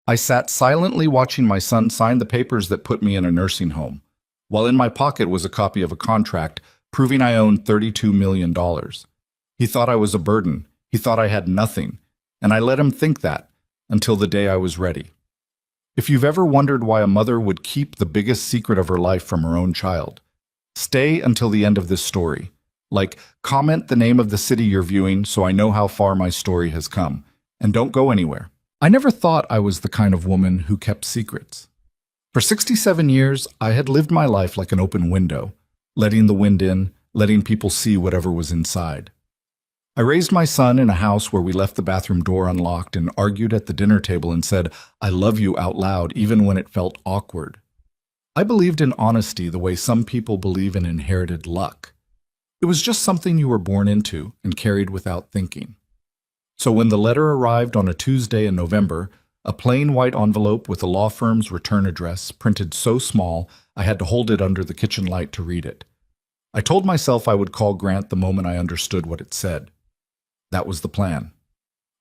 I sat silently watching my son sign the papers that put me in a nursing home, while in my pocket was a copy of a contract proving I owned $32 million. He thought I was a burden. He thought I had nothing, and I let him think that until the day I was ready. If you've ever wondered why a mother would keep the biggest secret of her life from her own child, stay until the end of this story. Like, comment the name of the city you're viewing so I know how far my story has come, and don't go anywhere. I never thought I was the kind of woman who kept secrets. For 67 years, I had lived my life like an open window, letting the wind in, letting people see whatever was inside. I raised my son in a house where we left the bathroom door unlocked and argued at the dinner table and said, "I love you" out loud, even when it felt awkward. I believed in honesty the way some people believe in inherited luck. It was just something you were born into and carried without thinking. So when the letter arrived on a Tuesday in November, a plain white envelope with a law firm's return address printed so small I had to hold it under the kitchen light to read it. I told myself I would call Grant the moment I understood what it said. That was the plan.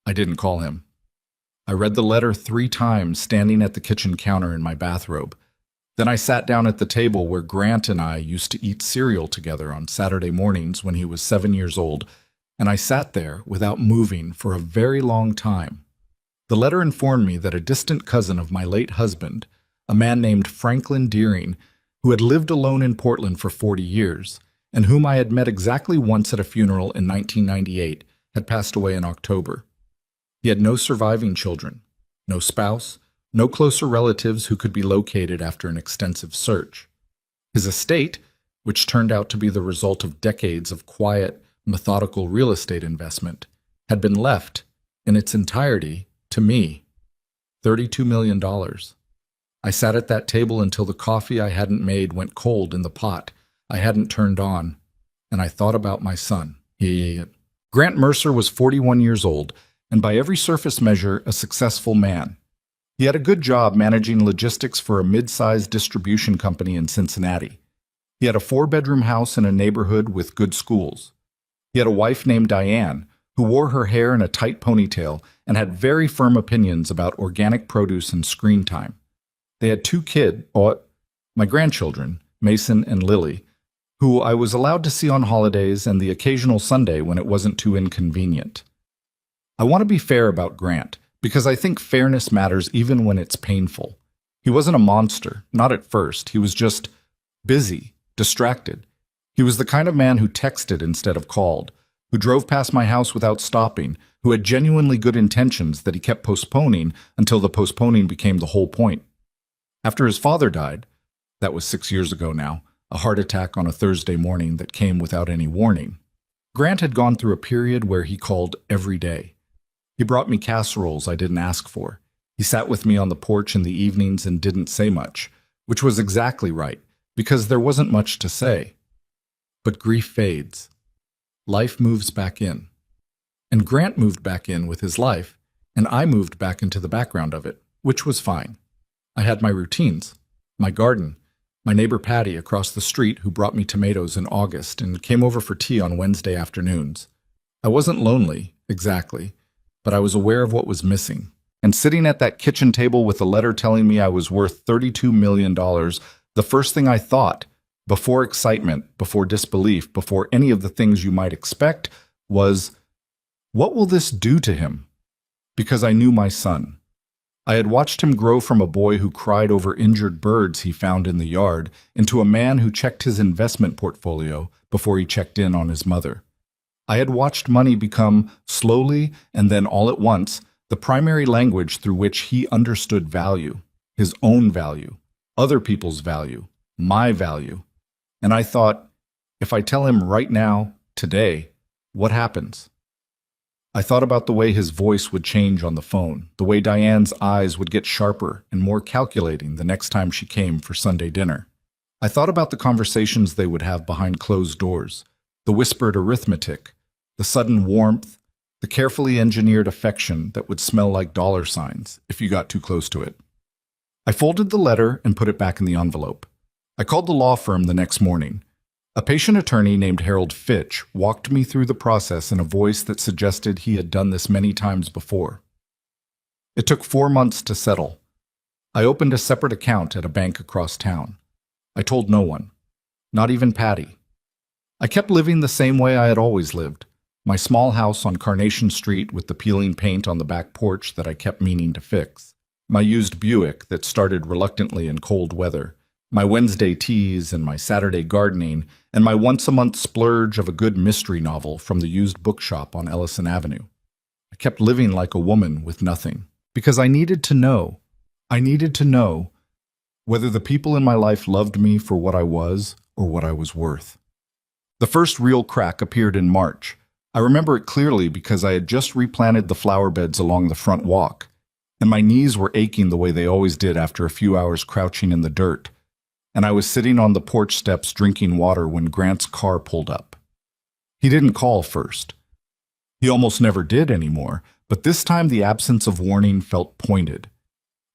I didn't call him. I read the letter 3 times standing at the kitchen counter in my bathrobe. Then I sat down at the table where Grant and I used to eat cereal together on Saturday mornings when he was 7 years old, and I sat there without moving for a very long time. The letter informed me that a distant cousin of my late husband, a man named Franklin Deering, who had lived alone in Portland for 40 years, and whom I had met exactly once at a funeral in 1998, had passed away in October. He had no surviving children, no spouse, no closer relatives who could be located after an extensive search. His estate, which turned out to be the result of decades of quiet, methodical real estate investment, had been left, in its entirety, to me. $32 million. I sat at that table until the coffee I hadn't made went cold in the pot I hadn't turned on, and I thought about my son. Grant Mercer was 41 years old, and by every surface measure, a successful man. He had a good job managing logistics for a mid-sized distribution company in Cincinnati. He had a 4-bedroom house in a neighborhood with good schools. He had a wife named Diane, who wore her hair in a tight ponytail and had very firm opinions about organic produce and screen time. They had 2 kids, my grandchildren, Mason and Lily, who I was allowed to see on holidays and the occasional Sunday when it wasn't too inconvenient. I want to be fair about Grant, because I think fairness matters even when it's painful. He wasn't a monster, not at first. He was just busy, distracted. He was the kind of man who texted instead of called, who drove past my house without stopping, who had genuinely good intentions that he kept postponing until the postponing became the whole point. After his father died, that was 6 years ago now, a heart attack on a Thursday morning that came without any warning, Grant had gone through a period where he called every day. He brought me casseroles I didn't ask for. He sat with me on the porch in the evenings and didn't say much, which was exactly right, because there wasn't much to say. But grief fades. Life moves back in. And Grant moved back in with his life, and I moved back into the background of it, which was fine. I had my routines, my garden, my neighbor Patty across the street who brought me tomatoes in August and came over for tea on Wednesday afternoons. I wasn't lonely, exactly, but I was aware of what was missing. And sitting at that kitchen table with a letter telling me I was worth $32 million, the first thing I thought, before excitement, before disbelief, before any of the things you might expect, was, what will this do to him? Because I knew my son. I had watched him grow from a boy who cried over injured birds he found in the yard into a man who checked his investment portfolio before he checked in on his mother. I had watched money become, slowly and then all at once, the primary language through which he understood value, his own value, other people's value, my value. And I thought, if I tell him right now, today, what happens? I thought about the way his voice would change on the phone, the way Diane's eyes would get sharper and more calculating the next time she came for Sunday dinner. I thought about the conversations they would have behind closed doors, the whispered arithmetic, the sudden warmth, the carefully engineered affection that would smell like dollar signs if you got too close to it. I folded the letter and put it back in the envelope. I called the law firm the next morning. A patient attorney named Harold Fitch walked me through the process in a voice that suggested he had done this many times before. It took 4 months to settle. I opened a separate account at a bank across town. I told no one, not even Patty. I kept living the same way I had always lived. My small house on Carnation Street with the peeling paint on the back porch that I kept meaning to fix. My used Buick that started reluctantly in cold weather. My Wednesday teas and my Saturday gardening, and my once-a-month splurge of a good mystery novel from the used bookshop on Ellison Avenue. I kept living like a woman with nothing, because I needed to know. I needed to know whether the people in my life loved me for what I was or what I was worth. The first real crack appeared in March. I remember it clearly because I had just replanted the flower beds along the front walk, and my knees were aching the way they always did after a few hours crouching in the dirt, and I was sitting on the porch steps drinking water when Grant's car pulled up. He didn't call first. He almost never did anymore, but this time the absence of warning felt pointed.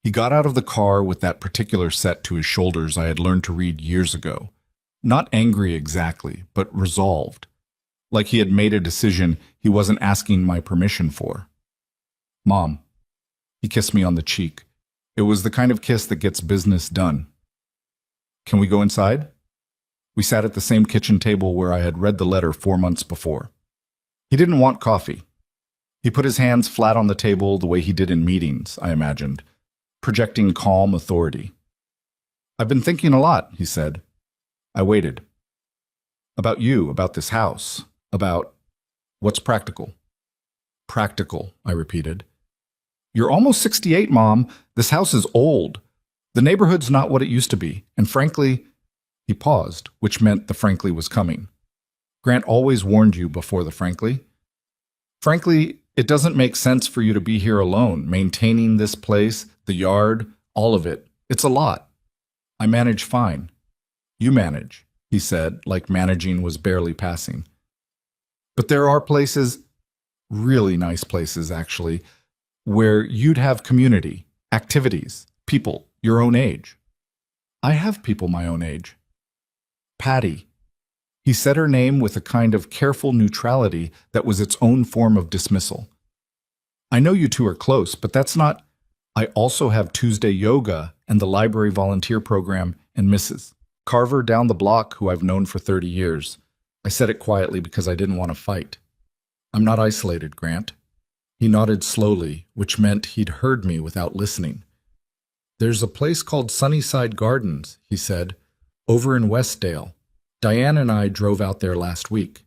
He got out of the car with that particular set to his shoulders I had learned to read years ago. Not angry exactly, but resolved. Like he had made a decision he wasn't asking my permission for. Mom. He kissed me on the cheek. It was the kind of kiss that gets business done. Can we go inside? We sat at the same kitchen table where I had read the letter 4 months before. He didn't want coffee. He put his hands flat on the table the way he did in meetings, I imagined, projecting calm authority. I've been thinking a lot, he said. I waited. About you, about this house, about what's practical. Practical, I repeated. You're almost 68, Mom. This house is old. The neighborhood's not what it used to be, and frankly, he paused, which meant the frankly was coming. Grant always warned you before the frankly. Frankly, it doesn't make sense for you to be here alone, maintaining this place, the yard, all of it. It's a lot. I manage fine. You manage, he said, like managing was barely passing. But there are places, really nice places actually, where you'd have community, activities, people your own age. I have people my own age. Patty. He said her name with a kind of careful neutrality that was its own form of dismissal. I know you two are close, but that's not... I also have Tuesday yoga and the library volunteer program and Mrs. Carver down the block, who I've known for 30 years. I said it quietly because I didn't want to fight. I'm not isolated, Grant. He nodded slowly, which meant he'd heard me without listening. There's a place called Sunnyside Gardens, he said, over in Westdale. Diane and I drove out there last week.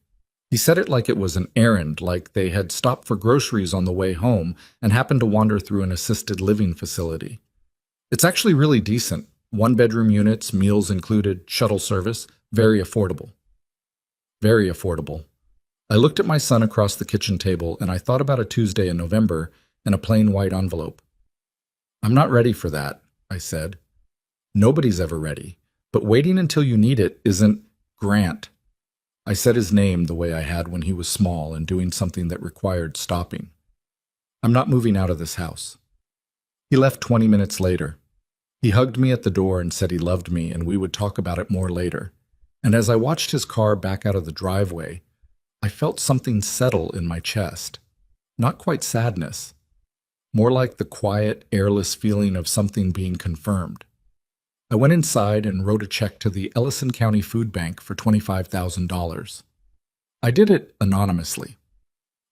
He said it like it was an errand, like they had stopped for groceries on the way home and happened to wander through an assisted living facility. It's actually really decent. 1-bedroom units, meals included, shuttle service, very affordable. Very affordable. I looked at my son across the kitchen table and I thought about a Tuesday in November and a plain white envelope. I'm not ready for that, I said. Nobody's ever ready, but waiting until you need it isn't Grant. I said his name the way I had when he was small and doing something that required stopping. I'm not moving out of this house. He left 20 minutes later. He hugged me at the door and said he loved me and we would talk about it more later. And as I watched his car back out of the driveway, I felt something settle in my chest. Not quite sadness. More like the quiet, airless feeling of something being confirmed. I went inside and wrote a check to the Ellison County Food Bank for $25,000. I did it anonymously.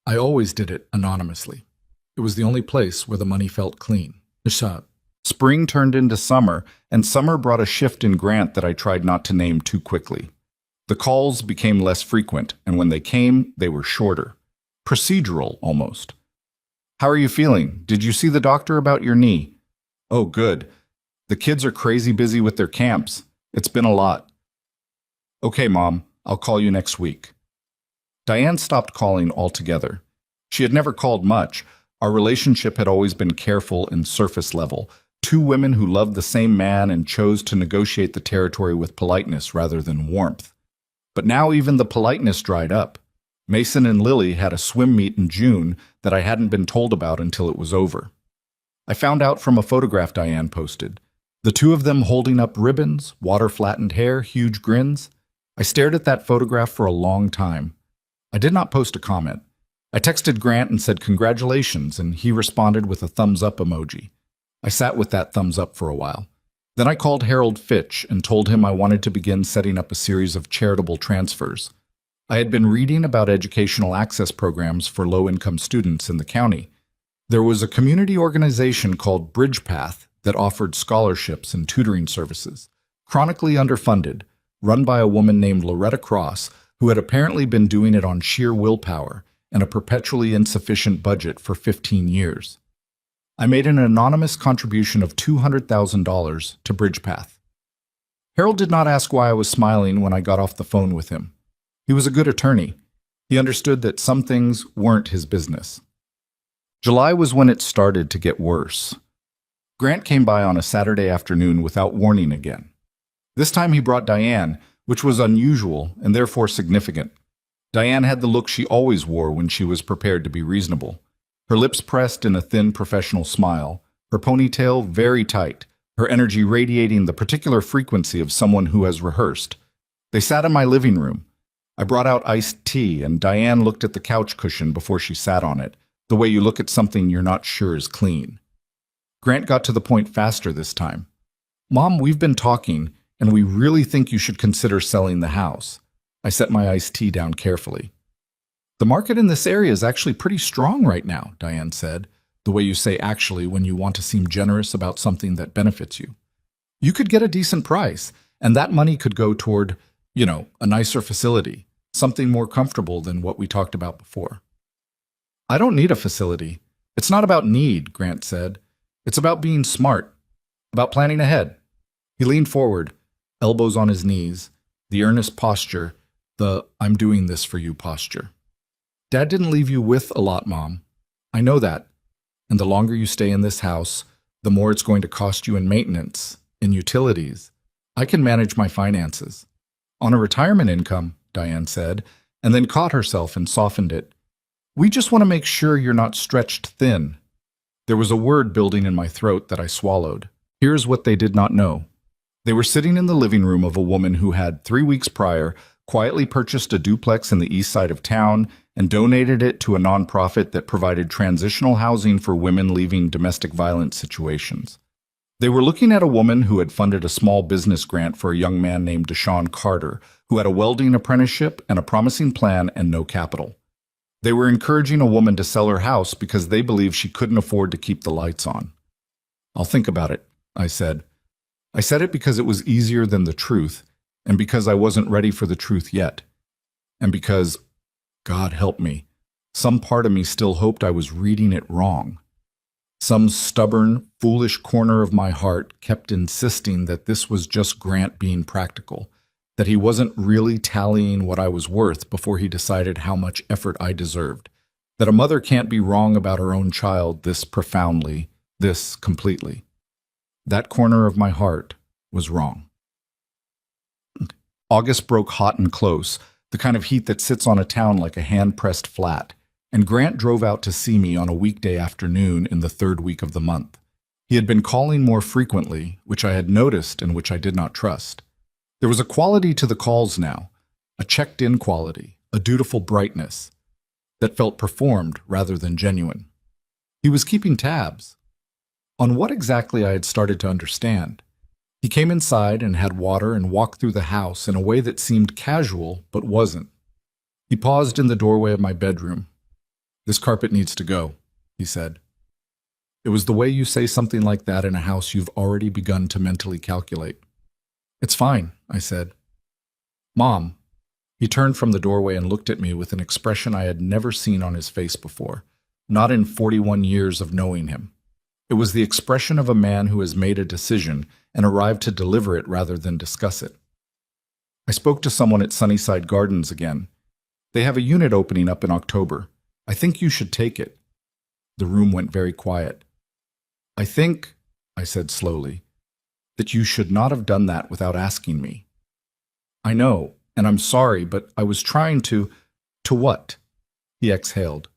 I always did it anonymously. It was the only place where the money felt clean. Spring turned into summer, and summer brought a shift in Grant that I tried not to name too quickly. The calls became less frequent, and when they came, they were shorter. Procedural, almost. How are you feeling? Did you see the doctor about your knee? Oh, good. The kids are crazy busy with their camps. It's been a lot. Okay, Mom, I'll call you next week. Diane stopped calling altogether. She had never called much. Our relationship had always been careful and surface level. Two women who loved the same man and chose to negotiate the territory with politeness rather than warmth. But now even the politeness dried up. Mason and Lily had a swim meet in June that I hadn't been told about until it was over. I found out from a photograph Diane posted. The two of them holding up ribbons, water-flattened hair, huge grins. I stared at that photograph for a long time. I did not post a comment. I texted Grant and said congratulations, and he responded with a thumbs up emoji. I sat with that thumbs up for a while. Then I called Harold Fitch and told him I wanted to begin setting up a series of charitable transfers. I had been reading about educational access programs for low-income students in the county. There was a community organization called BridgePath that offered scholarships and tutoring services, chronically underfunded, run by a woman named Loretta Cross, who had apparently been doing it on sheer willpower and a perpetually insufficient budget for 15 years. I made an anonymous contribution of $200,000 to BridgePath. Harold did not ask why I was smiling when I got off the phone with him. He was a good attorney. He understood that some things weren't his business. July was when it started to get worse. Grant came by on a Saturday afternoon without warning again. This time he brought Diane, which was unusual and therefore significant. Diane had the look she always wore when she was prepared to be reasonable. Her lips pressed in a thin professional smile, her ponytail very tight, her energy radiating the particular frequency of someone who has rehearsed. They sat in my living room. I brought out iced tea, and Diane looked at the couch cushion before she sat on it, the way you look at something you're not sure is clean. Grant got to the point faster this time. Mom, we've been talking, and we really think you should consider selling the house. I set my iced tea down carefully. The market in this area is actually pretty strong right now, Diane said, the way you say actually when you want to seem generous about something that benefits you. You could get a decent price, and that money could go toward, a nicer facility, something more comfortable than what we talked about before. I don't need a facility. It's not about need, Grant said. It's about being smart, about planning ahead. He leaned forward, elbows on his knees, the earnest posture, the I'm doing this for you posture. Dad didn't leave you with a lot, Mom. I know that. And the longer you stay in this house, the more it's going to cost you in maintenance, in utilities. I can manage my finances. On a retirement income, Diane said, and then caught herself and softened it. We just want to make sure you're not stretched thin. There was a word building in my throat that I swallowed. Here's what they did not know. They were sitting in the living room of a woman who had, 3 weeks prior, quietly purchased a duplex in the east side of town and donated it to a nonprofit that provided transitional housing for women leaving domestic violence situations. They were looking at a woman who had funded a small business grant for a young man named Deshaun Carter, who had a welding apprenticeship and a promising plan and no capital. They were encouraging a woman to sell her house because they believed she couldn't afford to keep the lights on. I'll think about it, I said. I said it because it was easier than the truth, and because I wasn't ready for the truth yet. And because, God help me, some part of me still hoped I was reading it wrong. Some stubborn, foolish corner of my heart kept insisting that this was just Grant being practical, that he wasn't really tallying what I was worth before he decided how much effort I deserved, that a mother can't be wrong about her own child this profoundly, this completely. That corner of my heart was wrong. August broke hot and close, the kind of heat that sits on a town like a hand-pressed flat, and Grant drove out to see me on a weekday afternoon in the 3rd week of the month. He had been calling more frequently, which I had noticed and which I did not trust. There was a quality to the calls now, a checked-in quality, a dutiful brightness, that felt performed rather than genuine. He was keeping tabs on what exactly I had started to understand. He came inside and had water and walked through the house in a way that seemed casual but wasn't. He paused in the doorway of my bedroom. "This carpet needs to go," he said. It was the way you say something like that in a house you've already begun to mentally calculate. "It's fine," I said. "Mom." He turned from the doorway and looked at me with an expression I had never seen on his face before, not in 41 years of knowing him. It was the expression of a man who has made a decision and arrived to deliver it rather than discuss it. I spoke to someone at Sunnyside Gardens again. They have a unit opening up in October. I think you should take it. The room went very quiet. I think, I said slowly, that you should not have done that without asking me. I know, and I'm sorry, but I was trying to what? He exhaled.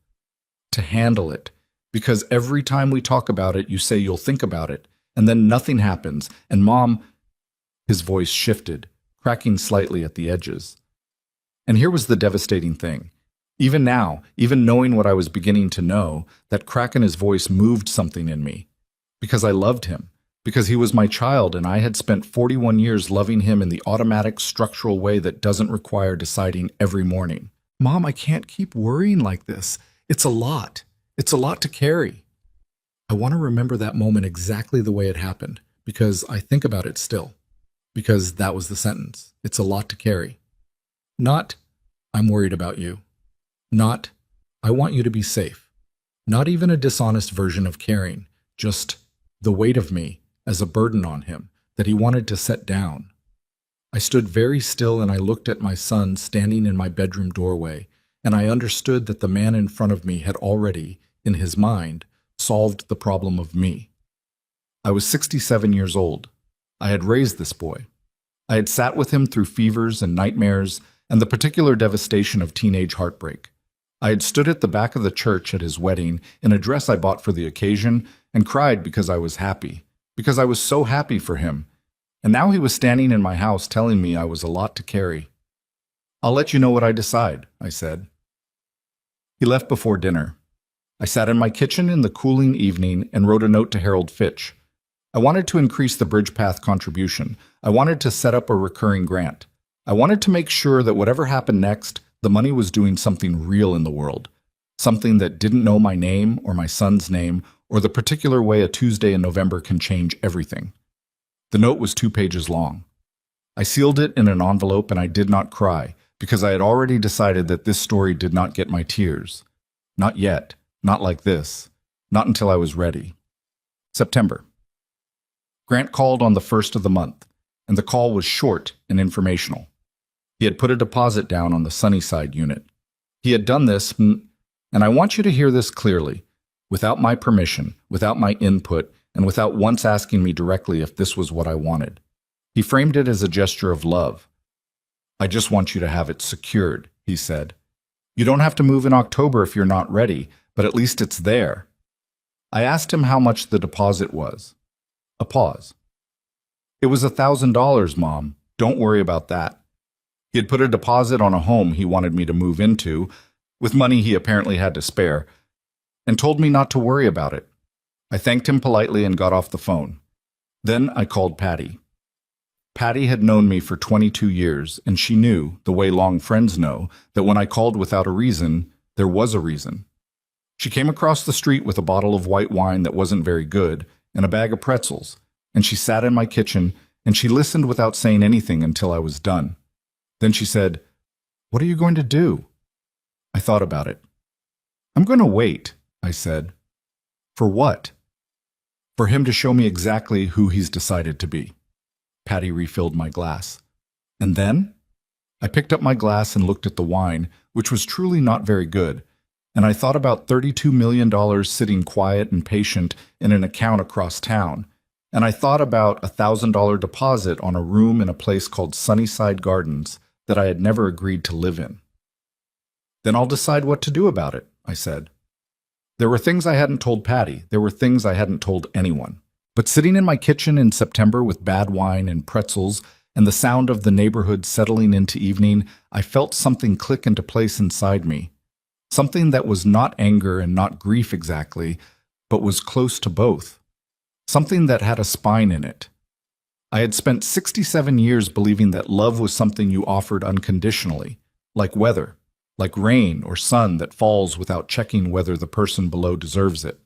To handle it. Because every time we talk about it, you say you'll think about it, and then nothing happens, and Mom... His voice shifted, cracking slightly at the edges. And here was the devastating thing. Even now, even knowing what I was beginning to know, that crack in his voice moved something in me. Because I loved him. Because he was my child and I had spent 41 years loving him in the automatic, structural way that doesn't require deciding every morning. Mom, I can't keep worrying like this. It's a lot. It's a lot to carry. I want to remember that moment exactly the way it happened, because I think about it still. Because that was the sentence. It's a lot to carry. Not, I'm worried about you. Not, I want you to be safe. Not even a dishonest version of caring, just the weight of me as a burden on him that he wanted to set down. I stood very still and I looked at my son standing in my bedroom doorway, and I understood that the man in front of me had already, in his mind, solved the problem of me. I was 67 years old. I had raised this boy. I had sat with him through fevers and nightmares and the particular devastation of teenage heartbreak. I had stood at the back of the church at his wedding in a dress I bought for the occasion and cried because I was happy, because I was so happy for him. And now he was standing in my house telling me I was a lot to carry. I'll let you know what I decide, I said. He left before dinner. I sat in my kitchen in the cooling evening and wrote a note to Harold Fitch. I wanted to increase the BridgePath contribution. I wanted to set up a recurring grant. I wanted to make sure that whatever happened next, the money was doing something real in the world. Something that didn't know my name or my son's name or the particular way a Tuesday in November can change everything. The note was 2 pages long. I sealed it in an envelope and I did not cry because I had already decided that this story did not get my tears. Not yet. Not like this. Not until I was ready. September. Grant called on the 1st of the month, and the call was short and informational. He had put a deposit down on the Sunnyside unit. He had done this, and I want you to hear this clearly, without my permission, without my input, and without once asking me directly if this was what I wanted. He framed it as a gesture of love. I just want you to have it secured, he said. You don't have to move in October if you're not ready, but at least it's there. I asked him how much the deposit was. A pause. It was $1,000, Mom. Don't worry about that. He had put a deposit on a home he wanted me to move into, with money he apparently had to spare, and told me not to worry about it. I thanked him politely and got off the phone. Then I called Patty. Patty had known me for 22 years, and she knew, the way long friends know, that when I called without a reason, there was a reason. She came across the street with a bottle of white wine that wasn't very good and a bag of pretzels, and she sat in my kitchen and she listened without saying anything until I was done. Then she said, "What are you going to do?" I thought about it. "I'm going to wait," I said. "For what?" "For him to show me exactly who he's decided to be." Patty refilled my glass. "And then?" I picked up my glass and looked at the wine, which was truly not very good, and I thought about $32 million sitting quiet and patient in an account across town, and I thought about a $1,000 deposit on a room in a place called Sunnyside Gardens that I had never agreed to live in. "Then I'll decide what to do about it," I said. There were things I hadn't told Patty. There were things I hadn't told anyone. But sitting in my kitchen in September with bad wine and pretzels and the sound of the neighborhood settling into evening, I felt something click into place inside me. Something that was not anger and not grief exactly, but was close to both. Something that had a spine in it. I had spent 67 years believing that love was something you offered unconditionally, like weather, like rain or sun that falls without checking whether the person below deserves it.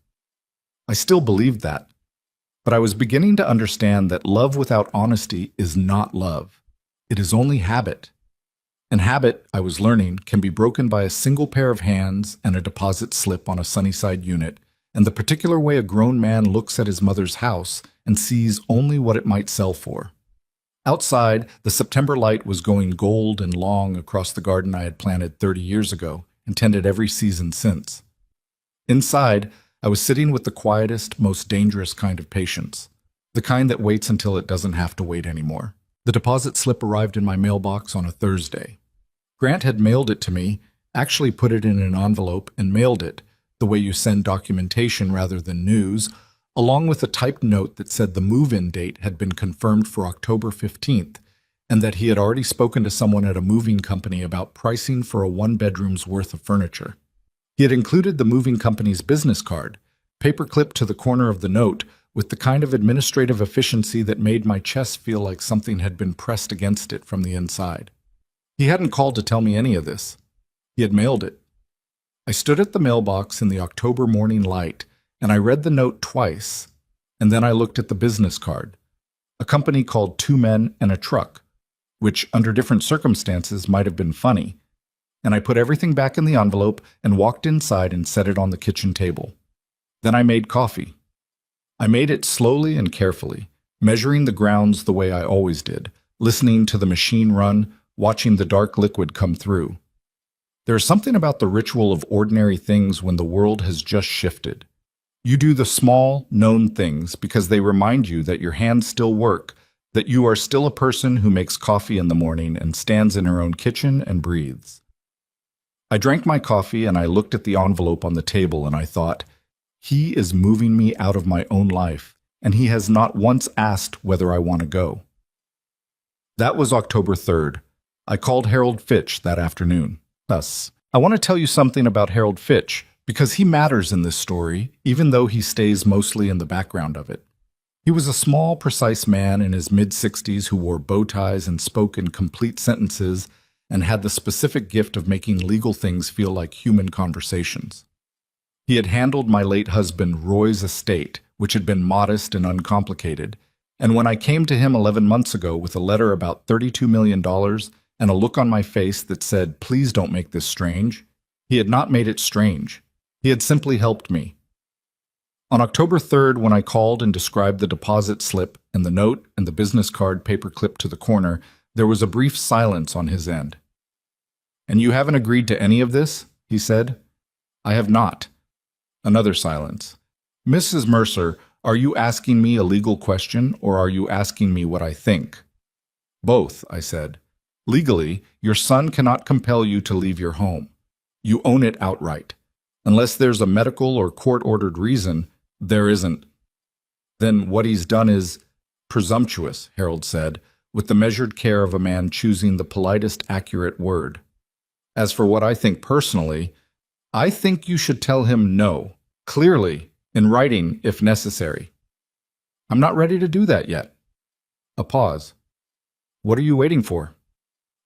I still believed that, but I was beginning to understand that love without honesty is not love. It is only habit. And habit, I was learning, can be broken by a single pair of hands and a deposit slip on a Sunnyside unit, and the particular way a grown man looks at his mother's house and sees only what it might sell for. Outside, the September light was going gold and long across the garden I had planted 30 years ago and tended every season since. Inside, I was sitting with the quietest, most dangerous kind of patience, the kind that waits until it doesn't have to wait anymore. The deposit slip arrived in my mailbox on a Thursday. Grant had mailed it to me, actually put it in an envelope and mailed it, the way you send documentation rather than news, along with a typed note that said the move-in date had been confirmed for October 15th, and that he had already spoken to someone at a moving company about pricing for a one-bedroom's worth of furniture. He had included the moving company's business card, paperclipped to the corner of the note, with the kind of administrative efficiency that made my chest feel like something had been pressed against it from the inside. He hadn't called to tell me any of this. He had mailed it. I stood at the mailbox in the October morning light, and I read the note twice, and then I looked at the business card. A company called Two Men and a Truck, which under different circumstances might have been funny, and I put everything back in the envelope and walked inside and set it on the kitchen table. Then I made coffee. I made it slowly and carefully, measuring the grounds the way I always did, listening to the machine run, watching the dark liquid come through. There is something about the ritual of ordinary things when the world has just shifted. You do the small, known things because they remind you that your hands still work, that you are still a person who makes coffee in the morning and stands in her own kitchen and breathes. I drank my coffee and I looked at the envelope on the table and I thought, he is moving me out of my own life, and he has not once asked whether I want to go. That was October 3rd. I called Harold Fitch that afternoon. Thus, I want to tell you something about Harold Fitch, because he matters in this story, even though he stays mostly in the background of it. He was a small, precise man in his mid-60s who wore bow ties and spoke in complete sentences and had the specific gift of making legal things feel like human conversations. He had handled my late husband Roy's estate, which had been modest and uncomplicated, and when I came to him 11 months ago with a letter about $32 million and a look on my face that said, "Please don't make this strange," he had not made it strange. He had simply helped me. On October 3rd, when I called and described the deposit slip and the note and the business card paperclipped to the corner, there was a brief silence on his end. "And you haven't agreed to any of this?" he said. "I have not." Another silence. "Mrs. Mercer, are you asking me a legal question or are you asking me what I think?" "Both," I said. "Legally, your son cannot compel you to leave your home. You own it outright. Unless there's a medical or court-ordered reason, there isn't." "Then what he's done is presumptuous," Harold said, with the measured care of a man choosing the politest accurate word. "As for what I think personally, I think you should tell him no, clearly, in writing if necessary." "I'm not ready to do that yet." A pause. "What are you waiting for?"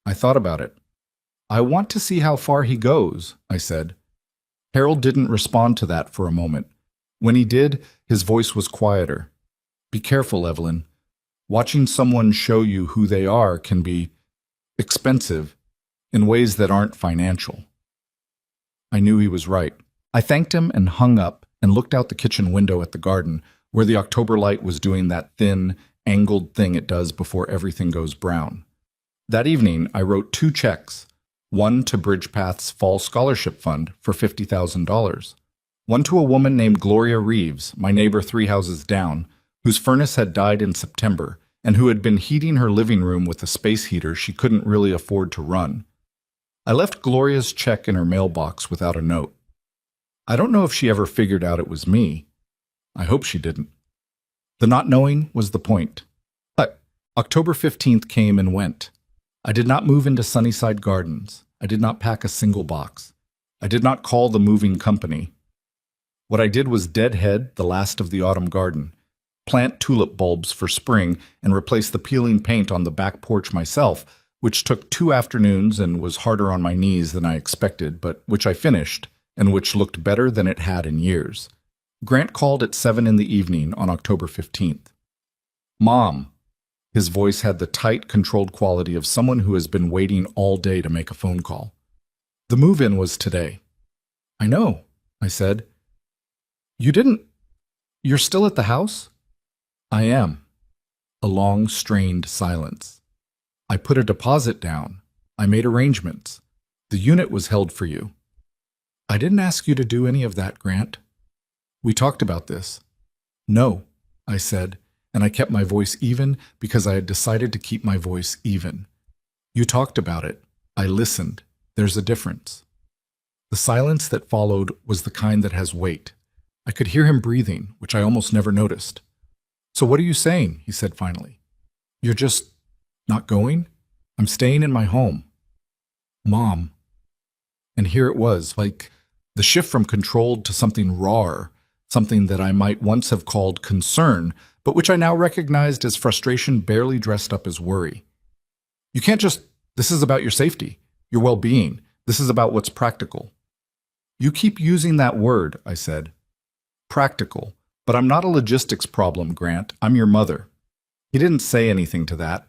I thought about it. "I want to see how far he goes," I said. Harold didn't respond to that for a moment. When he did, his voice was quieter. "Be careful, Evelyn. Watching someone show you who they are can be expensive in ways that aren't financial." I knew he was right. I thanked him and hung up and looked out the kitchen window at the garden, where the October light was doing that thin, angled thing it does before everything goes brown. That evening, I wrote 2 checks, one to Bridgepath's Fall Scholarship Fund for $50,000, one to a woman named Gloria Reeves, my neighbor 3 houses down, whose furnace had died in September and who had been heating her living room with a space heater she couldn't really afford to run. I left Gloria's check in her mailbox without a note. I don't know if she ever figured out it was me. I hope she didn't. The not knowing was the point. But October 15th came and went. I did not move into Sunnyside Gardens. I did not pack a single box. I did not call the moving company. What I did was deadhead the last of the autumn garden, plant tulip bulbs for spring, and replace the peeling paint on the back porch myself, which took 2 afternoons and was harder on my knees than I expected, but which I finished, and which looked better than it had in years. Grant called at 7 in the evening on October 15th. "Mom." His voice had the tight, controlled quality of someone who has been waiting all day to make a phone call. "The move-in was today." "I know," I said. You're still at the house?" "I am." A long, strained silence. "I put a deposit down. I made arrangements. The unit was held for you." "I didn't ask you to do any of that, Grant." "We talked about this." "No," I said, and I kept my voice even because I had decided to keep my voice even. "You talked about it. I listened. There's a difference." The silence that followed was the kind that has weight. I could hear him breathing, which I almost never noticed. "So what are you saying?" he said finally. "You're just not going?" I'm staying in my home. Mom. And here it was, like the shift from controlled to something rawer, something that I might once have called concern, but which I now recognized as frustration barely dressed up as worry. You can't just, this is about your safety, your well-being. This is about what's practical. You keep using that word, I said. Practical. But I'm not a logistics problem, Grant. I'm your mother. He didn't say anything to that.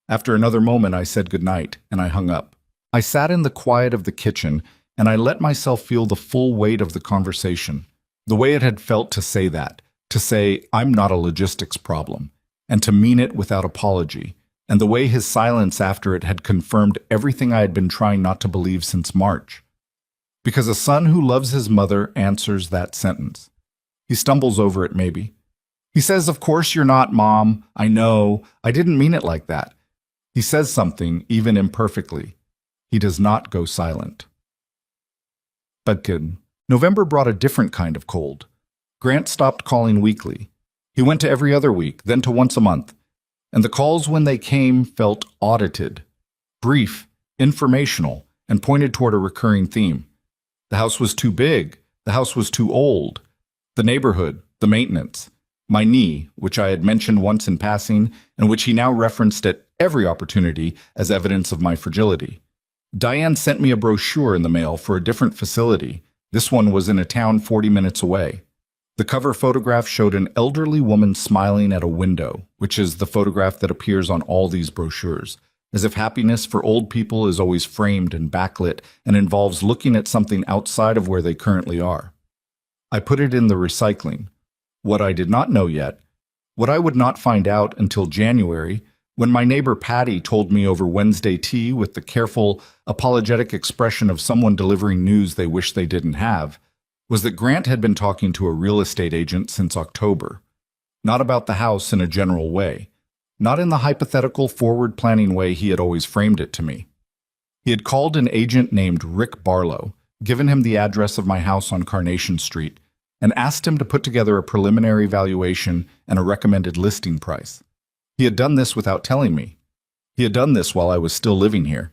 After another moment, I said goodnight, and I hung up. I sat in the quiet of the kitchen, and I let myself feel the full weight of the conversation, the way it had felt to say that, to say, I'm not a logistics problem, and to mean it without apology, and the way his silence after it had confirmed everything I had been trying not to believe since March. Because a son who loves his mother answers that sentence. He stumbles over it, maybe. He says, of course you're not, Mom. I know. I didn't mean it like that. He says something, even imperfectly. He does not go silent. But November brought a different kind of cold. Grant stopped calling weekly. He went to every other week, then to once a month. And the calls when they came felt audited, brief, informational, and pointed toward a recurring theme. The house was too big. The house was too old. The neighborhood, the maintenance, my knee, which I had mentioned once in passing, and which he now referenced at every opportunity as evidence of my fragility. Diane sent me a brochure in the mail for a different facility. This one was in a town 40 minutes away. The cover photograph showed an elderly woman smiling at a window, which is the photograph that appears on all these brochures, as if happiness for old people is always framed and backlit and involves looking at something outside of where they currently are. I put it in the recycling. What I did not know yet, what I would not find out until January, when my neighbor Patty told me over Wednesday tea with the careful, apologetic expression of someone delivering news they wish they didn't have, was that Grant had been talking to a real estate agent since October. Not about the house in a general way, not in the hypothetical forward-planning way he had always framed it to me. He had called an agent named Rick Barlow, given him the address of my house on Carnation Street, and asked him to put together a preliminary valuation and a recommended listing price. He had done this without telling me. He had done this while I was still living here.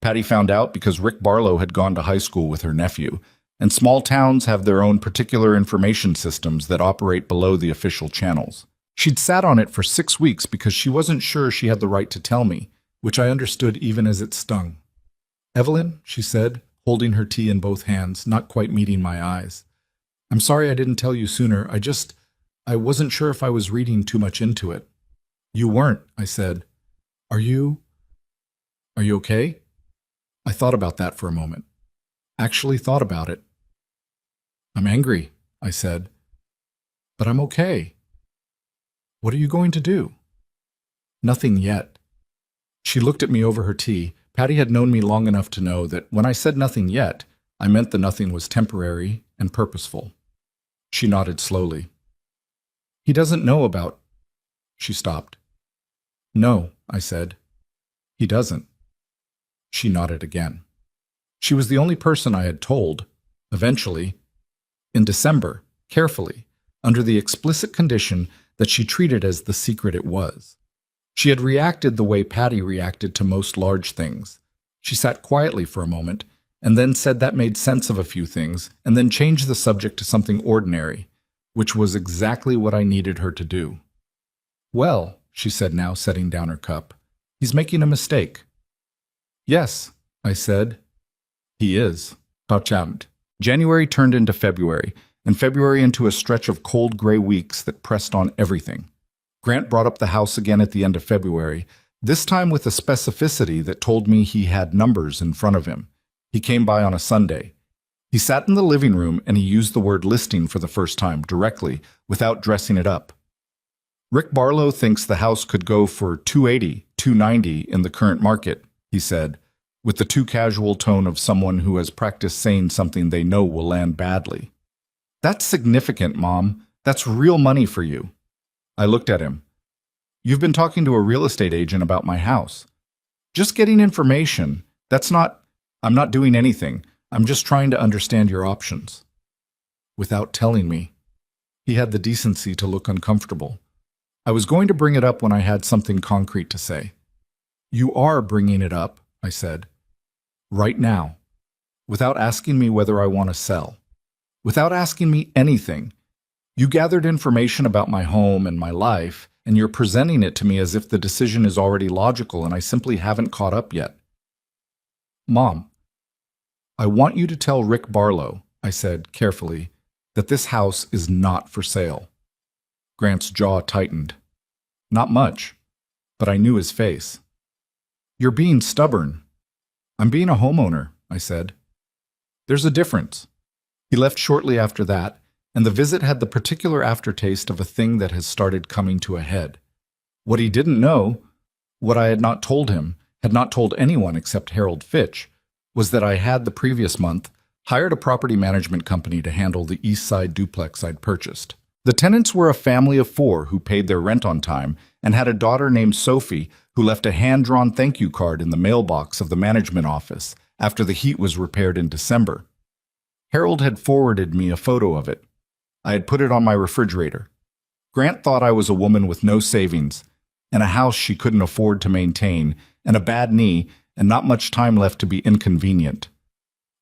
Patty found out because Rick Barlow had gone to high school with her nephew, and small towns have their own particular information systems that operate below the official channels. She'd sat on it for 6 weeks because she wasn't sure she had the right to tell me, which I understood even as it stung. Evelyn, she said, holding her tea in both hands, not quite meeting my eyes. I'm sorry I didn't tell you sooner. I wasn't sure if I was reading too much into it. You weren't, I said. Are you okay? I thought about that for a moment. Actually thought about it. I'm angry, I said. But I'm okay. What are you going to do? Nothing yet. She looked at me over her tea. Patty had known me long enough to know that when I said nothing yet, I meant the nothing was temporary and purposeful. She nodded slowly. He doesn't know about... She stopped. No, I said. He doesn't. She nodded again. She was the only person I had told, eventually, in December, carefully, under the explicit condition that she treated as the secret it was. She had reacted the way Patty reacted to most large things. She sat quietly for a moment, and then said that made sense of a few things, and then changed the subject to something ordinary, which was exactly what I needed her to do. Well, she said now, setting down her cup, he's making a mistake. Yes, I said. He is. Pauchant. January turned into February, and February into a stretch of cold gray weeks that pressed on everything. Grant brought up the house again at the end of February, this time with a specificity that told me he had numbers in front of him. He came by on a Sunday. He sat in the living room and he used the word listing for the first time, directly, without dressing it up. Rick Barlow thinks the house could go for $280, $290 in the current market, he said, with the too casual tone of someone who has practiced saying something they know will land badly. That's significant, Mom. That's real money for you. I looked at him. You've been talking to a real estate agent about my house. Just getting information. I'm not doing anything. I'm just trying to understand your options. Without telling me. He had the decency to look uncomfortable. I was going to bring it up when I had something concrete to say. You are bringing it up, I said. Right now. Without asking me whether I want to sell. Without asking me anything. You gathered information about my home and my life, and you're presenting it to me as if the decision is already logical and I simply haven't caught up yet. Mom, I want you to tell Rick Barlow, I said carefully, that this house is not for sale. Grant's jaw tightened. Not much, but I knew his face. You're being stubborn. I'm being a homeowner, I said. There's a difference. He left shortly after that, and the visit had the particular aftertaste of a thing that has started coming to a head. What he didn't know, what I had not told him, had not told anyone except Harold Fitch, was that I had the previous month hired a property management company to handle the East Side duplex I'd purchased. The tenants were a family of 4 who paid their rent on time and had a daughter named Sophie who left a hand-drawn thank you card in the mailbox of the management office after the heat was repaired in December. Harold had forwarded me a photo of it. I had put it on my refrigerator. Grant thought I was a woman with no savings, and a house she couldn't afford to maintain, and a bad knee, and not much time left to be inconvenient.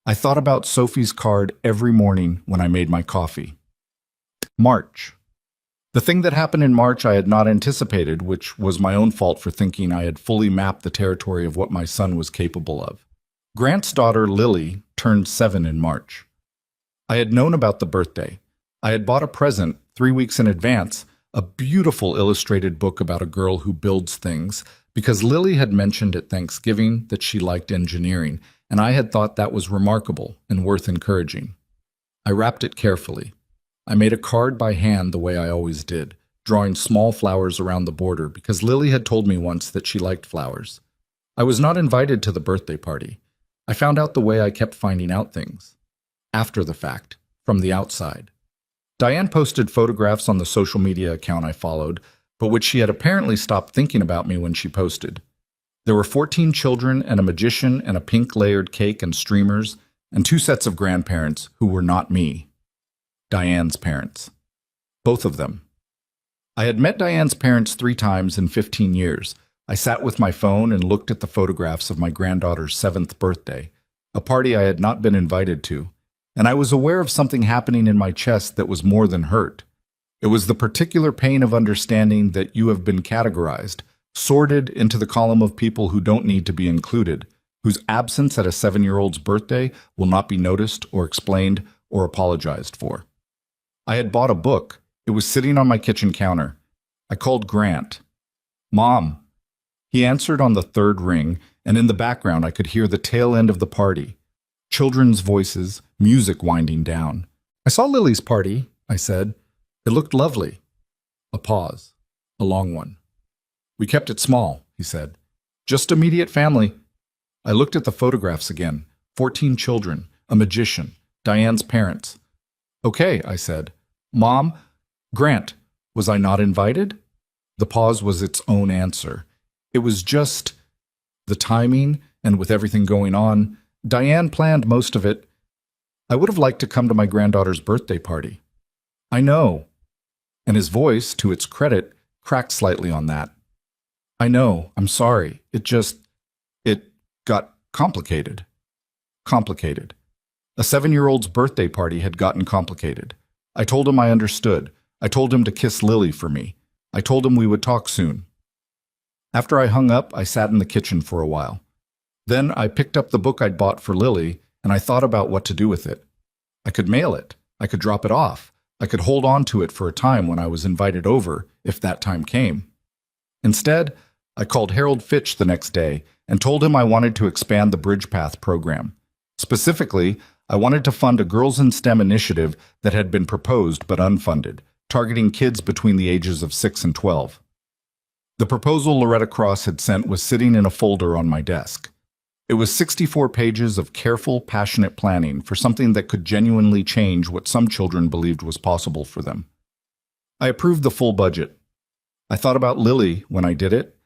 I thought about Sophie's card every morning when I made my coffee. March. The thing that happened in March I had not anticipated, which was my own fault for thinking I had fully mapped the territory of what my son was capable of. Grant's daughter, Lily, turned 7 in March. I had known about the birthday. I had bought a present 3 weeks in advance, a beautiful illustrated book about a girl who builds things, because Lily had mentioned at Thanksgiving that she liked engineering, and I had thought that was remarkable and worth encouraging. I wrapped it carefully. I made a card by hand the way I always did, drawing small flowers around the border because Lily had told me once that she liked flowers. I was not invited to the birthday party. I found out the way I kept finding out things. After the fact, from the outside. Diane posted photographs on the social media account I followed, but which she had apparently stopped thinking about me when she posted. There were 14 children and a magician and a pink layered cake and streamers and 2 sets of grandparents who were not me. Diane's parents. Both of them. I had met Diane's parents 3 times in 15 years. I sat with my phone and looked at the photographs of my granddaughter's 7th birthday, a party I had not been invited to, and I was aware of something happening in my chest that was more than hurt. It was the particular pain of understanding that you have been categorized, sorted into the column of people who don't need to be included, whose absence at a 7-year-old's birthday will not be noticed or explained or apologized for. I had bought a book. It was sitting on my kitchen counter. I called Grant. Mom. He answered on the 3rd ring, and in the background I could hear the tail end of the party. Children's voices, music winding down. I saw Lily's party, I said. It looked lovely. A pause. A long one. We kept it small, he said. Just immediate family. I looked at the photographs again. 14 children, a magician, Diane's parents. Okay, I said. Mom, Grant, was I not invited? The pause was its own answer. It was just the timing, and with everything going on, Diane planned most of it. I would have liked to come to my granddaughter's birthday party. I know. And his voice, to its credit, cracked slightly on that. I know, I'm sorry. It got complicated. Complicated. A 7-year-old's birthday party had gotten complicated. I told him I understood. I told him to kiss Lily for me. I told him we would talk soon. After I hung up, I sat in the kitchen for a while. Then I picked up the book I'd bought for Lily, and I thought about what to do with it. I could mail it. I could drop it off. I could hold on to it for a time when I was invited over, if that time came. Instead, I called Harold Fitch the next day and told him I wanted to expand the Bridge Path program. Specifically, I wanted to fund a Girls in STEM initiative that had been proposed but unfunded, targeting kids between the ages of 6 and 12. The proposal Loretta Cross had sent was sitting in a folder on my desk. It was 64 pages of careful, passionate planning for something that could genuinely change what some children believed was possible for them. I approved the full budget. I thought about Lily when I did it.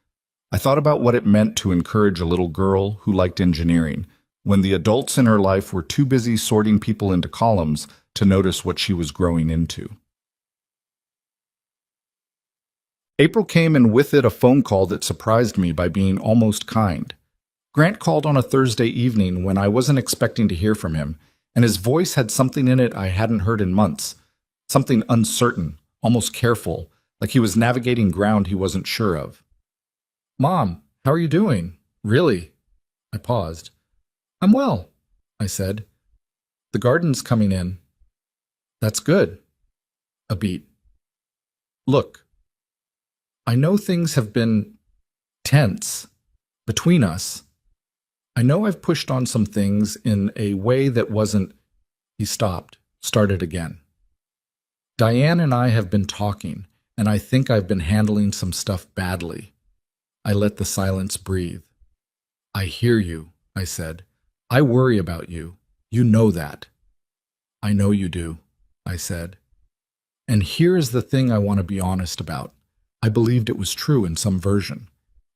I thought about what it meant to encourage a little girl who liked engineering, when the adults in her life were too busy sorting people into columns to notice what she was growing into. April came and with it a phone call that surprised me by being almost kind. Grant called on a Thursday evening when I wasn't expecting to hear from him, and his voice had something in it I hadn't heard in months. Something uncertain, almost careful, like he was navigating ground he wasn't sure of. "Mom, how are you doing? Really?" I paused. "I'm well," I said. "The garden's coming in." "That's good." A beat. "Look, I know things have been tense between us. I know I've pushed on some things in a way that wasn't—" He stopped, started again. "Diane and I have been talking, and I think I've been handling some stuff badly." I let the silence breathe. "I hear you," I said. "I worry about you. You know that." "I know you do," I said. "And here is the thing I want to be honest about. I believed it was true in some version.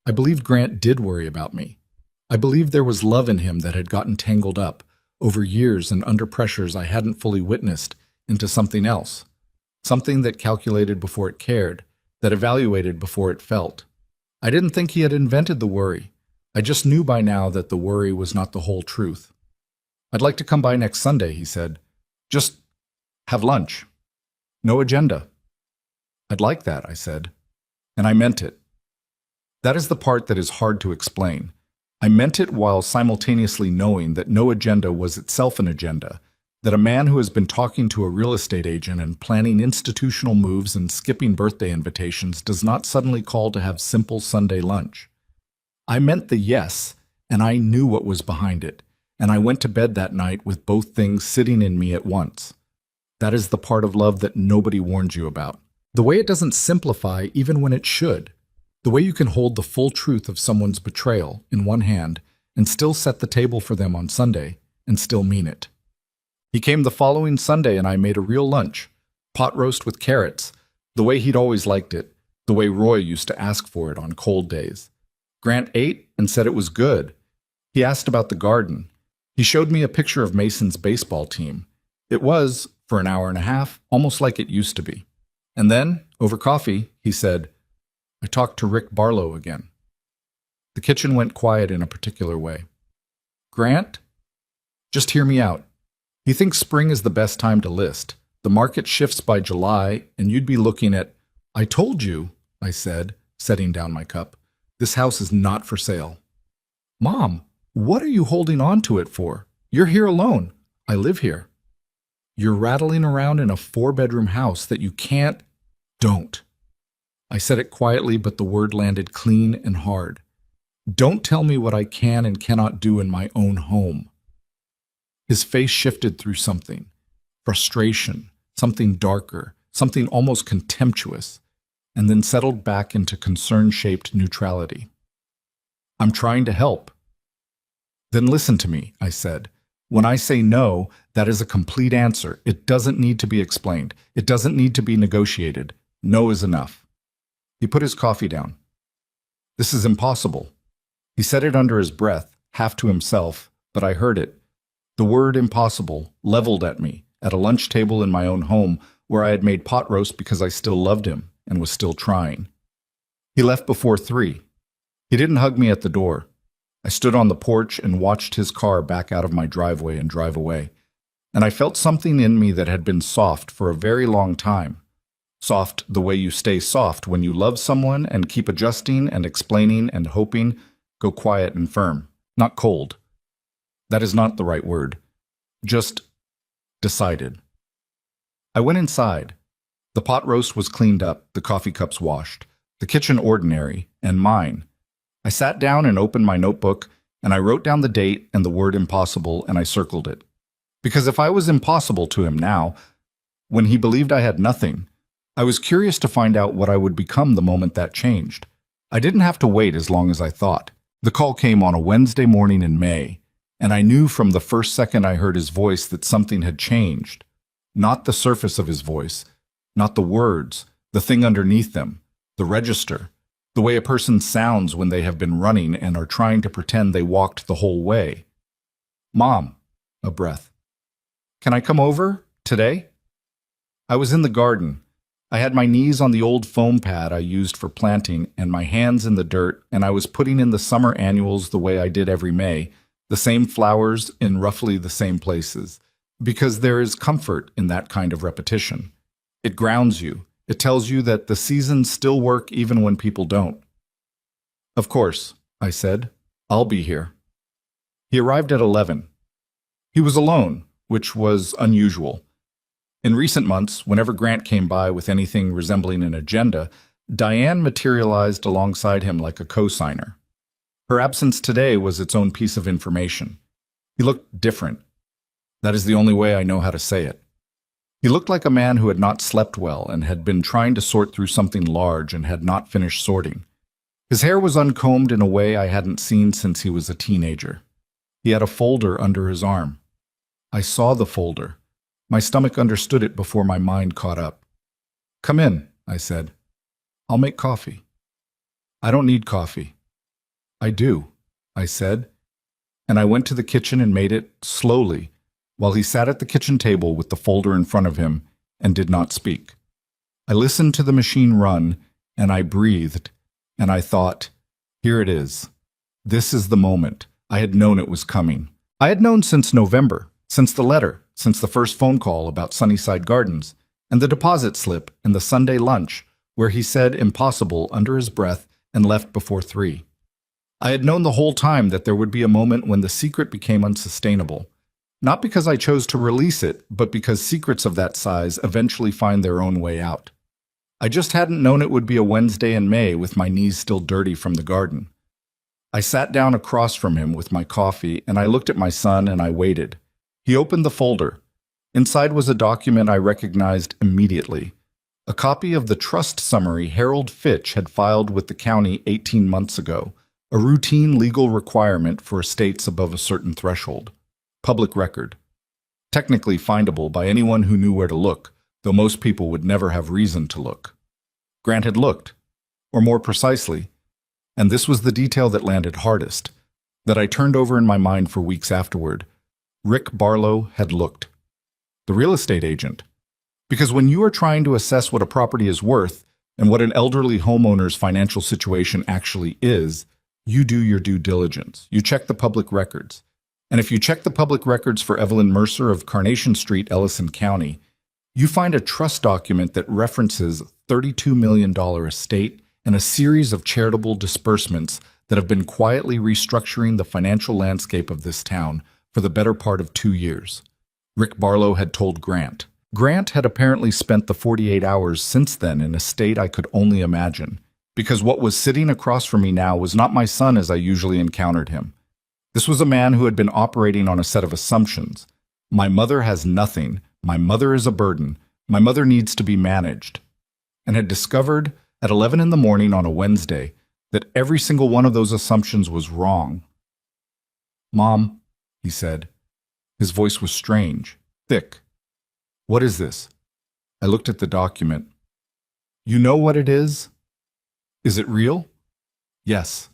I believed Grant did worry about me. I believed there was love in him that had gotten tangled up, over years and under pressures I hadn't fully witnessed, into something else. Something that calculated before it cared, that evaluated before it felt. I didn't think he had invented the worry. I just knew by now that the worry was not the whole truth. "I'd like to come by next Sunday," he said. "Just have lunch. No agenda." "I'd like that," I said. And I meant it. That is the part that is hard to explain. I meant it while simultaneously knowing that no agenda was itself an agenda, that a man who has been talking to a real estate agent and planning institutional moves and skipping birthday invitations does not suddenly call to have simple Sunday lunch. I meant the yes, and I knew what was behind it, and I went to bed that night with both things sitting in me at once. That is the part of love that nobody warns you about. The way it doesn't simplify even when it should. The way you can hold the full truth of someone's betrayal in one hand and still set the table for them on Sunday and still mean it. He came the following Sunday and I made a real lunch. Pot roast with carrots, the way he'd always liked it, the way Roy used to ask for it on cold days. Grant ate and said it was good. He asked about the garden. He showed me a picture of Mason's baseball team. It was, for an hour and a half, almost like it used to be. And then, over coffee, he said, "I talked to Rick Barlow again." The kitchen went quiet in a particular way. "Grant, just hear me out. He thinks spring is the best time to list. The market shifts by July, and you'd be looking at—" "I told you," I said, setting down my cup, "this house is not for sale." "Mom, what are you holding on to it for? You're here alone. I live here." "You're rattling around in a 4-bedroom house that you can't—" "Don't." I said it quietly, but the word landed clean and hard. "Don't tell me what I can and cannot do in my own home." His face shifted through something. Frustration, something darker, something almost contemptuous, and then settled back into concern-shaped neutrality. "I'm trying to help." "Then listen to me," I said. "When I say no, that is a complete answer. It doesn't need to be explained. It doesn't need to be negotiated. No is enough." He put his coffee down. "This is impossible." He said it under his breath, half to himself, but I heard it. The word impossible leveled at me, at a lunch table in my own home where I had made pot roast because I still loved him and was still trying. He left before 3. He didn't hug me at the door. I stood on the porch and watched his car back out of my driveway and drive away, and I felt something in me that had been soft for a very long time. Soft the way you stay soft when you love someone and keep adjusting and explaining and hoping, go quiet and firm, not cold. That is not the right word. Just decided. I went inside. The pot roast was cleaned up, the coffee cups washed, the kitchen ordinary, and mine. I sat down and opened my notebook, and I wrote down the date and the word impossible, and I circled it. Because if I was impossible to him now, when he believed I had nothing, I was curious to find out what I would become the moment that changed. I didn't have to wait as long as I thought. The call came on a Wednesday morning in May, and I knew from the first second I heard his voice that something had changed. Not the surface of his voice, not the words, the thing underneath them, the register, the way a person sounds when they have been running and are trying to pretend they walked the whole way. "Mom," a breath. "Can I come over today?" I was in the garden. I had my knees on the old foam pad I used for planting and my hands in the dirt, and I was putting in the summer annuals the way I did every May, the same flowers in roughly the same places, because there is comfort in that kind of repetition. It grounds you. It tells you that the seasons still work even when people don't. Of course, I said. I'll be here. He arrived at 11. He was alone, which was unusual. In recent months, whenever Grant came by with anything resembling an agenda, Diane materialized alongside him like a co-signer. Her absence today was its own piece of information. He looked different. That is the only way I know how to say it. He looked like a man who had not slept well and had been trying to sort through something large and had not finished sorting. His hair was uncombed in a way I hadn't seen since he was a teenager. He had a folder under his arm. I saw the folder. My stomach understood it before my mind caught up. "Come in," I said. "I'll make coffee." "I don't need coffee." "I do," I said, and I went to the kitchen and made it slowly, while he sat at the kitchen table with the folder in front of him and did not speak. I listened to the machine run, and I breathed, and I thought, here it is. This is the moment. I had known it was coming. I had known since November, since the letter, since the first phone call about Sunnyside Gardens, and the deposit slip and the Sunday lunch, where he said impossible under his breath and left before 3. I had known the whole time that there would be a moment when the secret became unsustainable. Not because I chose to release it, but because secrets of that size eventually find their own way out. I just hadn't known it would be a Wednesday in May with my knees still dirty from the garden. I sat down across from him with my coffee, and I looked at my son and I waited. He opened the folder. Inside was a document I recognized immediately. A copy of the trust summary Harold Fitch had filed with the county 18 months ago, a routine legal requirement for estates above a certain threshold. Public record. Technically findable by anyone who knew where to look, though most people would never have reason to look. Grant had looked, or more precisely, and this was the detail that landed hardest, that I turned over in my mind for weeks afterward. Rick Barlow had looked. The real estate agent. Because when you are trying to assess what a property is worth and what an elderly homeowner's financial situation actually is, you do your due diligence. You check the public records. And if you check the public records for Evelyn Mercer of Carnation Street, Ellison County, you find a trust document that references $32 million estate and a series of charitable disbursements that have been quietly restructuring the financial landscape of this town for the better part of 2 years. Rick Barlow had told Grant. Grant had apparently spent the 48 hours since then in a state I could only imagine, because what was sitting across from me now was not my son as I usually encountered him. This was a man who had been operating on a set of assumptions. My mother has nothing. My mother is a burden. My mother needs to be managed. And had discovered at 11 in the morning on a Wednesday that every single one of those assumptions was wrong. "Mom," he said. His voice was strange, thick. "What is this?" I looked at the document. "You know what it is? Is it real?" "Yes."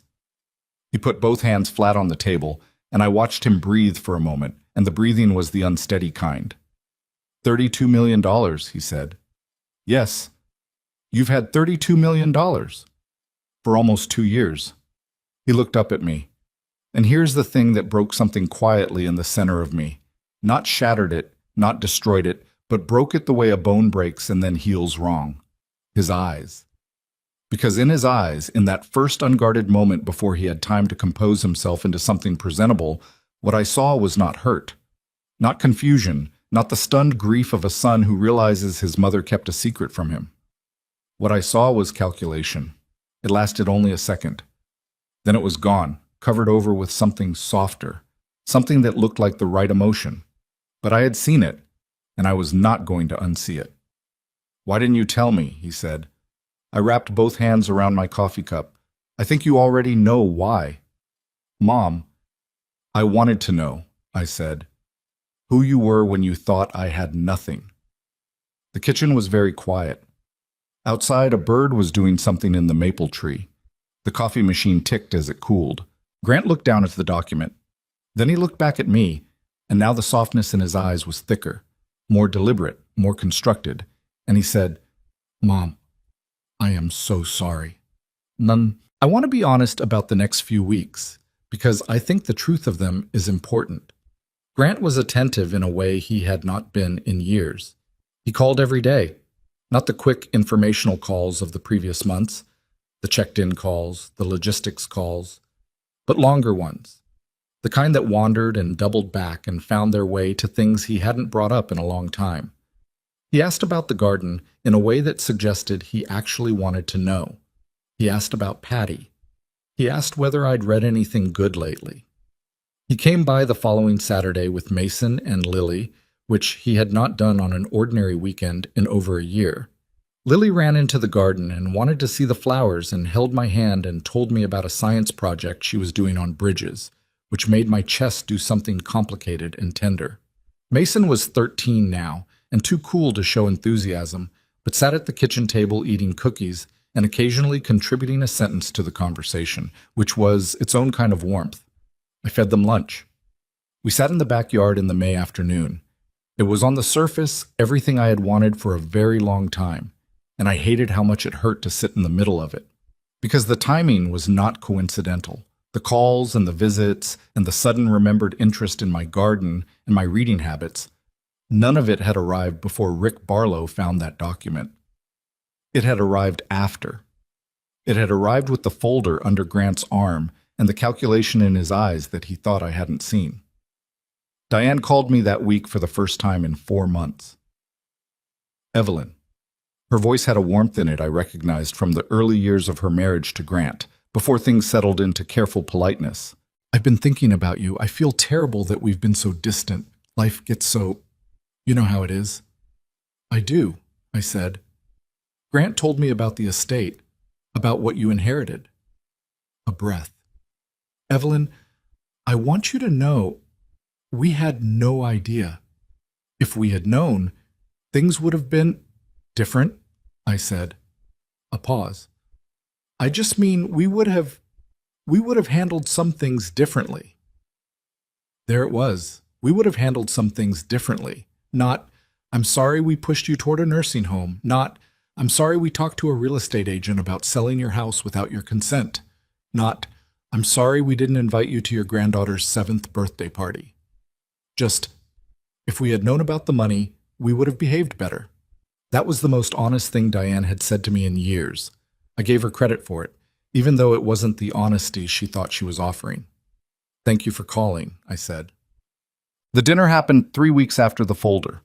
He put both hands flat on the table, and I watched him breathe for a moment, and the breathing was the unsteady kind. $32 million, he said. "Yes. You've had $32 million. For almost 2 years. He looked up at me. And here's the thing that broke something quietly in the center of me. Not shattered it, not destroyed it, but broke it the way a bone breaks and then heals wrong. His eyes. Because in his eyes, in that first unguarded moment before he had time to compose himself into something presentable, what I saw was not hurt. Not confusion, not the stunned grief of a son who realizes his mother kept a secret from him. What I saw was calculation. It lasted only a second. Then it was gone, covered over with something softer, something that looked like the right emotion. But I had seen it, and I was not going to unsee it. "Why didn't you tell me?" he said. I wrapped both hands around my coffee cup. "I think you already know why." "Mom, I wanted to know," I said, "who you were when you thought I had nothing." The kitchen was very quiet. Outside, a bird was doing something in the maple tree. The coffee machine ticked as it cooled. Grant looked down at the document. Then he looked back at me, and now the softness in his eyes was thicker, more deliberate, more constructed, and he said, Mom, I am so sorry. None. I want to be honest about the next few weeks, because I think the truth of them is important. Grant was attentive in a way he had not been in years. He called every day, not the quick informational calls of the previous months, the checked-in calls, the logistics calls, but longer ones, the kind that wandered and doubled back and found their way to things he hadn't brought up in a long time. He asked about the garden in a way that suggested he actually wanted to know. He asked about Patty. He asked whether I'd read anything good lately. He came by the following Saturday with Mason and Lily, which he had not done on an ordinary weekend in over a year. Lily ran into the garden and wanted to see the flowers and held my hand and told me about a science project she was doing on bridges, which made my chest do something complicated and tender. Mason was 13 now and too cool to show enthusiasm, but sat at the kitchen table eating cookies and occasionally contributing a sentence to the conversation, which was its own kind of warmth. I fed them lunch. We sat in the backyard in the May afternoon. It was on the surface everything I had wanted for a very long time, and I hated how much it hurt to sit in the middle of it. Because the timing was not coincidental. The calls and the visits and the sudden remembered interest in my garden and my reading habits, none of it had arrived before Rick Barlow found that document. It had arrived after. It had arrived with the folder under Grant's arm and the calculation in his eyes that he thought I hadn't seen. Diane called me that week for the first time in 4 months. Evelyn. Her voice had a warmth in it I recognized from the early years of her marriage to Grant, before things settled into careful politeness. I've been thinking about you. I feel terrible that we've been so distant. Life gets so... You know how it is. I do, I said. Grant told me about the estate, about what you inherited. A breath. Evelyn, I want you to know we had no idea. If we had known, things would have been different, I said. A pause. I just mean we would have handled some things differently. There it was. We would have handled some things differently. Not, I'm sorry we pushed you toward a nursing home. Not, I'm sorry we talked to a real estate agent about selling your house without your consent. Not, I'm sorry we didn't invite you to your granddaughter's 7th birthday party. Just, if we had known about the money, we would have behaved better. That was the most honest thing Diane had said to me in years. I gave her credit for it, even though it wasn't the honesty she thought she was offering. Thank you for calling, I said. The dinner happened 3 weeks after the folder.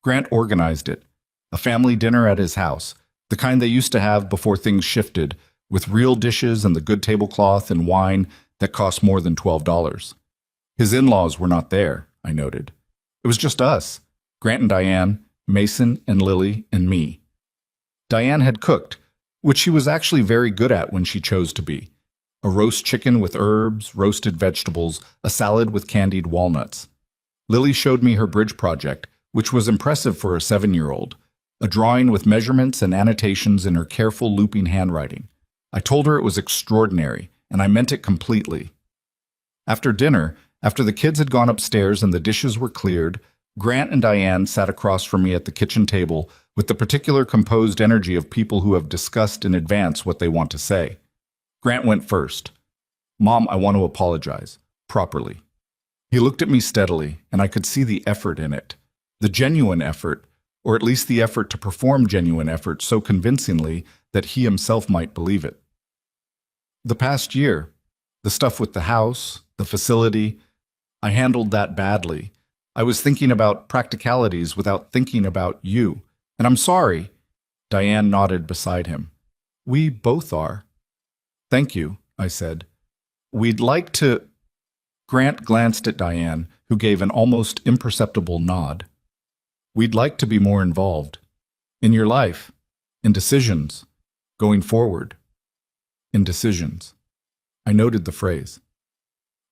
Grant organized it. A family dinner at his house, the kind they used to have before things shifted, with real dishes and the good tablecloth and wine that cost more than $12. His in-laws were not there, I noted. It was just us, Grant and Diane, Mason and Lily and me. Diane had cooked, which she was actually very good at when she chose to be. A roast chicken with herbs, roasted vegetables, a salad with candied walnuts. Lily showed me her bridge project, which was impressive for a 7-year-old, a drawing with measurements and annotations in her careful looping handwriting. I told her it was extraordinary, and I meant it completely. After dinner, after the kids had gone upstairs and the dishes were cleared, Grant and Diane sat across from me at the kitchen table with the particular composed energy of people who have discussed in advance what they want to say. Grant went first. Mom, I want to apologize. Properly. He looked at me steadily, and I could see the effort in it. The genuine effort, or at least the effort to perform genuine effort so convincingly that he himself might believe it. The past year, the stuff with the house, the facility, I handled that badly. I was thinking about practicalities without thinking about you. And I'm sorry. Diane nodded beside him. We both are. Thank you, I said. We'd like to... Grant glanced at Diane, who gave an almost imperceptible nod. We'd like to be more involved. In your life. In decisions. Going forward. In decisions. I noted the phrase.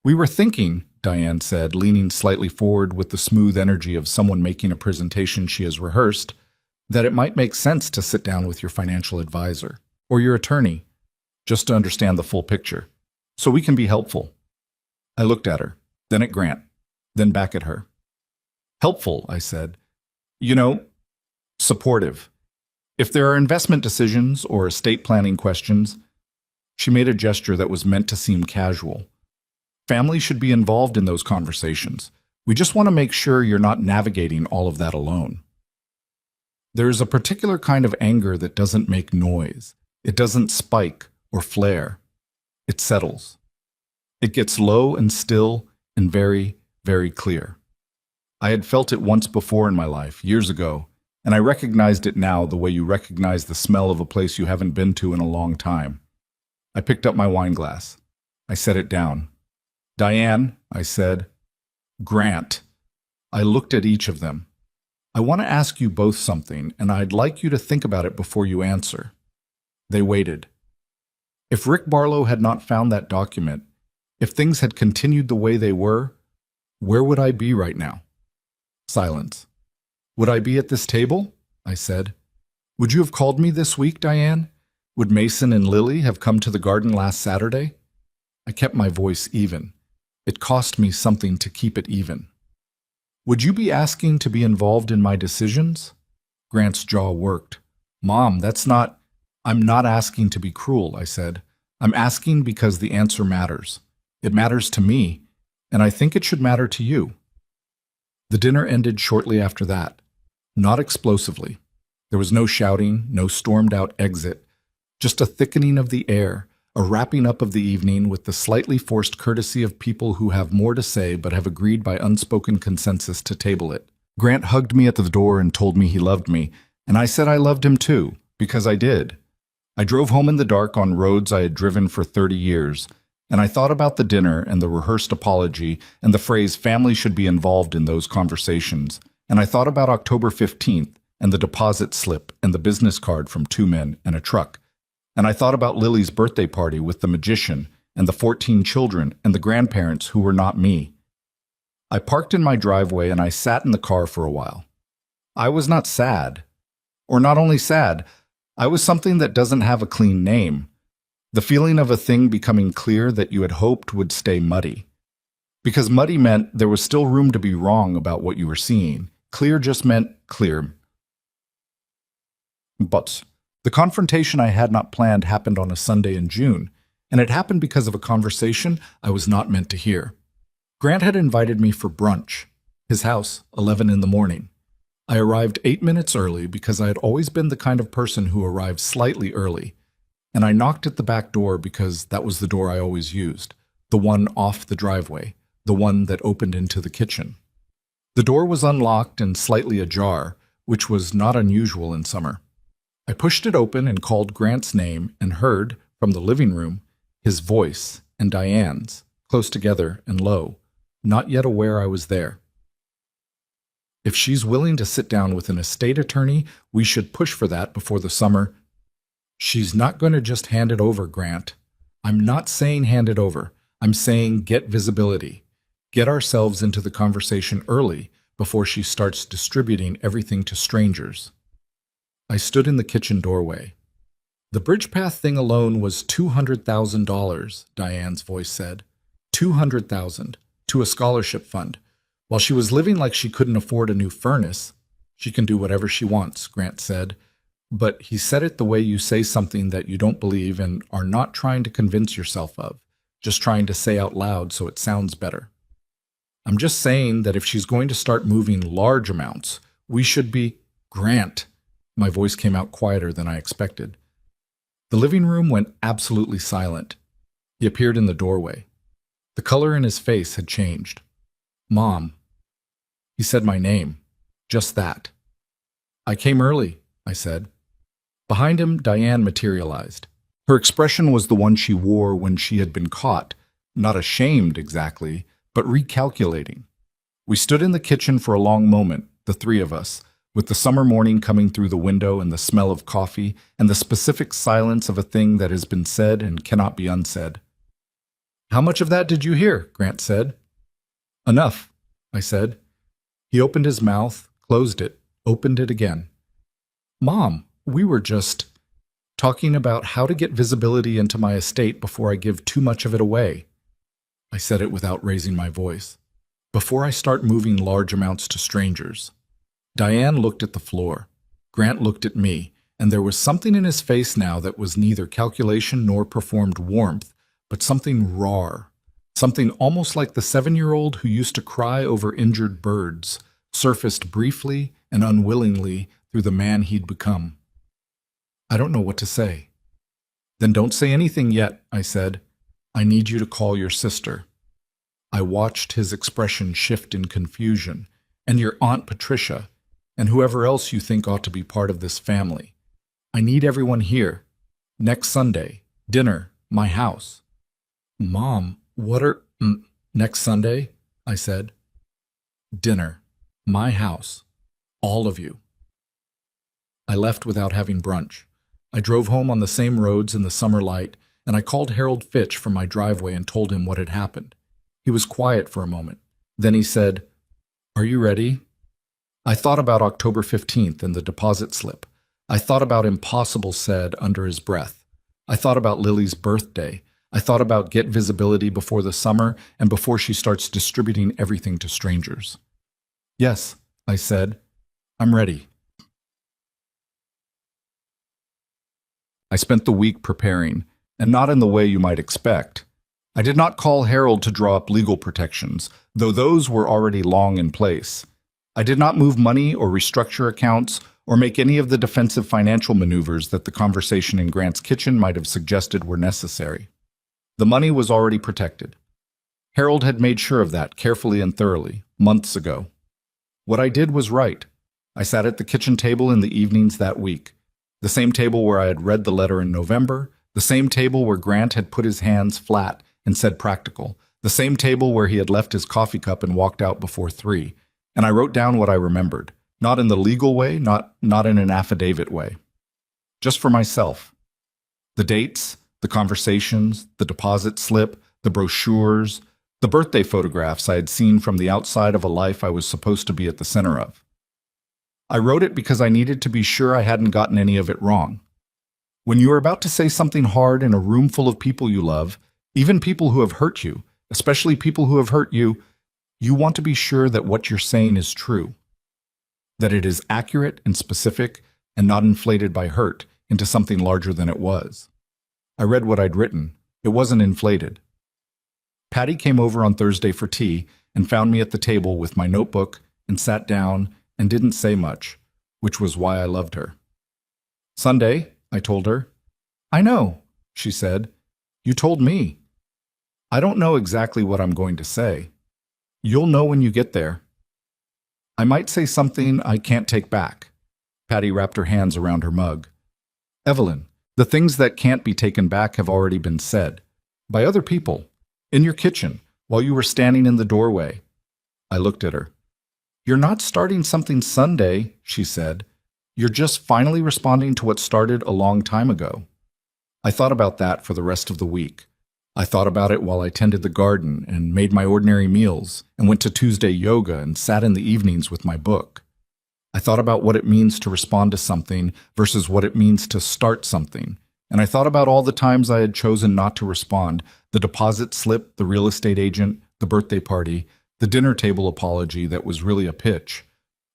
We were thinking, Diane said, leaning slightly forward with the smooth energy of someone making a presentation she has rehearsed, that it might make sense to sit down with your financial advisor or your attorney, just to understand the full picture, so we can be helpful. I looked at her, then at Grant, then back at her. Helpful, I said. You know, supportive. If there are investment decisions or estate planning questions, she made a gesture that was meant to seem casual. Family should be involved in those conversations. We just want to make sure you're not navigating all of that alone. There is a particular kind of anger that doesn't make noise. It doesn't spike or flare. It settles. It gets low and still and very, very clear. I had felt it once before in my life, years ago, and I recognized it now the way you recognize the smell of a place you haven't been to in a long time. I picked up my wine glass. I set it down. "Diane," I said. "Grant." I looked at each of them. "I want to ask you both something, and I'd like you to think about it before you answer." They waited. If Rick Barlow had not found that document, if things had continued the way they were, where would I be right now? Silence. "Would I be at this table?" I said. "Would you have called me this week, Diane? Would Mason and Lily have come to the garden last Saturday?" I kept my voice even. It cost me something to keep it even. "Would you be asking to be involved in my decisions?" Grant's jaw worked. "Mom, I'm not asking to be cruel," I said. "I'm asking because the answer matters. It matters to me, and I think it should matter to you." The dinner ended shortly after that. Not explosively. There was no shouting, no stormed-out exit, just a thickening of the air, a wrapping up of the evening with the slightly forced courtesy of people who have more to say but have agreed by unspoken consensus to table it. Grant hugged me at the door and told me he loved me, and I said I loved him too, because I did. I drove home in the dark on roads I had driven for 30 years, and I thought about the dinner and the rehearsed apology and the phrase family should be involved in those conversations, and I thought about October 15th and the deposit slip and the business card from 2 men and a truck, and I thought about Lily's birthday party with the magician and the 14 children and the grandparents who were not me. I parked in my driveway and I sat in the car for a while. I was not sad. Or not only sad, I was something that doesn't have a clean name. The feeling of a thing becoming clear that you had hoped would stay muddy. Because muddy meant there was still room to be wrong about what you were seeing. Clear just meant clear. But the confrontation I had not planned happened on a Sunday in June, and it happened because of a conversation I was not meant to hear. Grant had invited me for brunch. His house, 11 in the morning. I arrived 8 minutes early because I had always been the kind of person who arrived slightly early, and I knocked at the back door because that was the door I always used, the one off the driveway, the one that opened into the kitchen. The door was unlocked and slightly ajar, which was not unusual in summer. I pushed it open and called Grant's name and heard, from the living room, his voice and Diane's, close together and low, not yet aware I was there. "If she's willing to sit down with an estate attorney, we should push for that before the summer." "She's not going to just hand it over, Grant." "I'm not saying hand it over. I'm saying get visibility. Get ourselves into the conversation early before she starts distributing everything to strangers." I stood in the kitchen doorway. "The bridge path thing alone was $200,000, Diane's voice said. $200,000 to a scholarship fund. While she was living like she couldn't afford a new furnace. She can do whatever she wants," Grant said. But he said it the way you say something that you don't believe and are not trying to convince yourself of, just trying to say out loud so it sounds better. "I'm just saying that if she's going to start moving large amounts, we should be—" "Grant!" My voice came out quieter than I expected. The living room went absolutely silent. He appeared in the doorway. The color in his face had changed. "Mom." He said my name. Just that. "I came early," I said. Behind him, Diane materialized. Her expression was the one she wore when she had been caught, not ashamed exactly, but recalculating. We stood in the kitchen for a long moment, the 3 of us, with the summer morning coming through the window and the smell of coffee and the specific silence of a thing that has been said and cannot be unsaid. "How much of that did you hear?" Grant said. "Enough," I said. He opened his mouth, closed it, opened it again. "Mom, we were just talking about how to get visibility into my estate before I give too much of it away." I said it without raising my voice. "Before I start moving large amounts to strangers." Diane looked at the floor. Grant looked at me, and there was something in his face now that was neither calculation nor performed warmth, but something raw, something almost like the 7-year-old who used to cry over injured birds, surfaced briefly and unwillingly through the man he'd become. I don't know what to say. Then don't say anything yet, I said. I need you to call your sister. I watched his expression shift in confusion, and your Aunt Patricia, and whoever else you think ought to be part of this family. I need everyone here. Next Sunday. Dinner. My house. Mom, what are... next Sunday? I said. Dinner. My house. All of you. I left without having brunch. I drove home on the same roads in the summer light, and I called Harold Fitch from my driveway and told him what had happened. He was quiet for a moment. Then he said, "Are you ready?" I thought about October 15th and the deposit slip. I thought about impossible said under his breath. I thought about Lily's birthday. I thought about get visibility before the summer and before she starts distributing everything to strangers. Yes, I said, I'm ready. I spent the week preparing, and not in the way you might expect. I did not call Harold to draw up legal protections, though those were already long in place. I did not move money or restructure accounts or make any of the defensive financial maneuvers that the conversation in Grant's kitchen might have suggested were necessary. The money was already protected. Harold had made sure of that carefully and thoroughly, months ago. What I did was right. I sat at the kitchen table in the evenings that week, the same table where I had read the letter in November, the same table where Grant had put his hands flat and said practical, the same table where he had left his coffee cup and walked out before 3, and I wrote down what I remembered, not in the legal way, not in an affidavit way. Just for myself. The dates, the conversations, the deposit slip, the brochures, the birthday photographs I had seen from the outside of a life I was supposed to be at the center of. I wrote it because I needed to be sure I hadn't gotten any of it wrong. When you are about to say something hard in a room full of people you love, even people who have hurt you, especially people who have hurt you, you want to be sure that what you're saying is true, that it is accurate and specific and not inflated by hurt into something larger than it was. I read what I'd written. It wasn't inflated. Patty came over on Thursday for tea and found me at the table with my notebook and sat down and didn't say much, which was why I loved her. Sunday, I told her. I know, she said. You told me. I don't know exactly what I'm going to say. You'll know when you get there. I might say something I can't take back. Patty wrapped her hands around her mug. Evelyn, the things that can't be taken back have already been said. By other people. In your kitchen, while you were standing in the doorway. I looked at her. You're not starting something Sunday, she said. You're just finally responding to what started a long time ago. I thought about that for the rest of the week. I thought about it while I tended the garden and made my ordinary meals and went to Tuesday yoga and sat in the evenings with my book. I thought about what it means to respond to something versus what it means to start something. And I thought about all the times I had chosen not to respond, the deposit slip, the real estate agent, the birthday party, the dinner table apology that was really a pitch.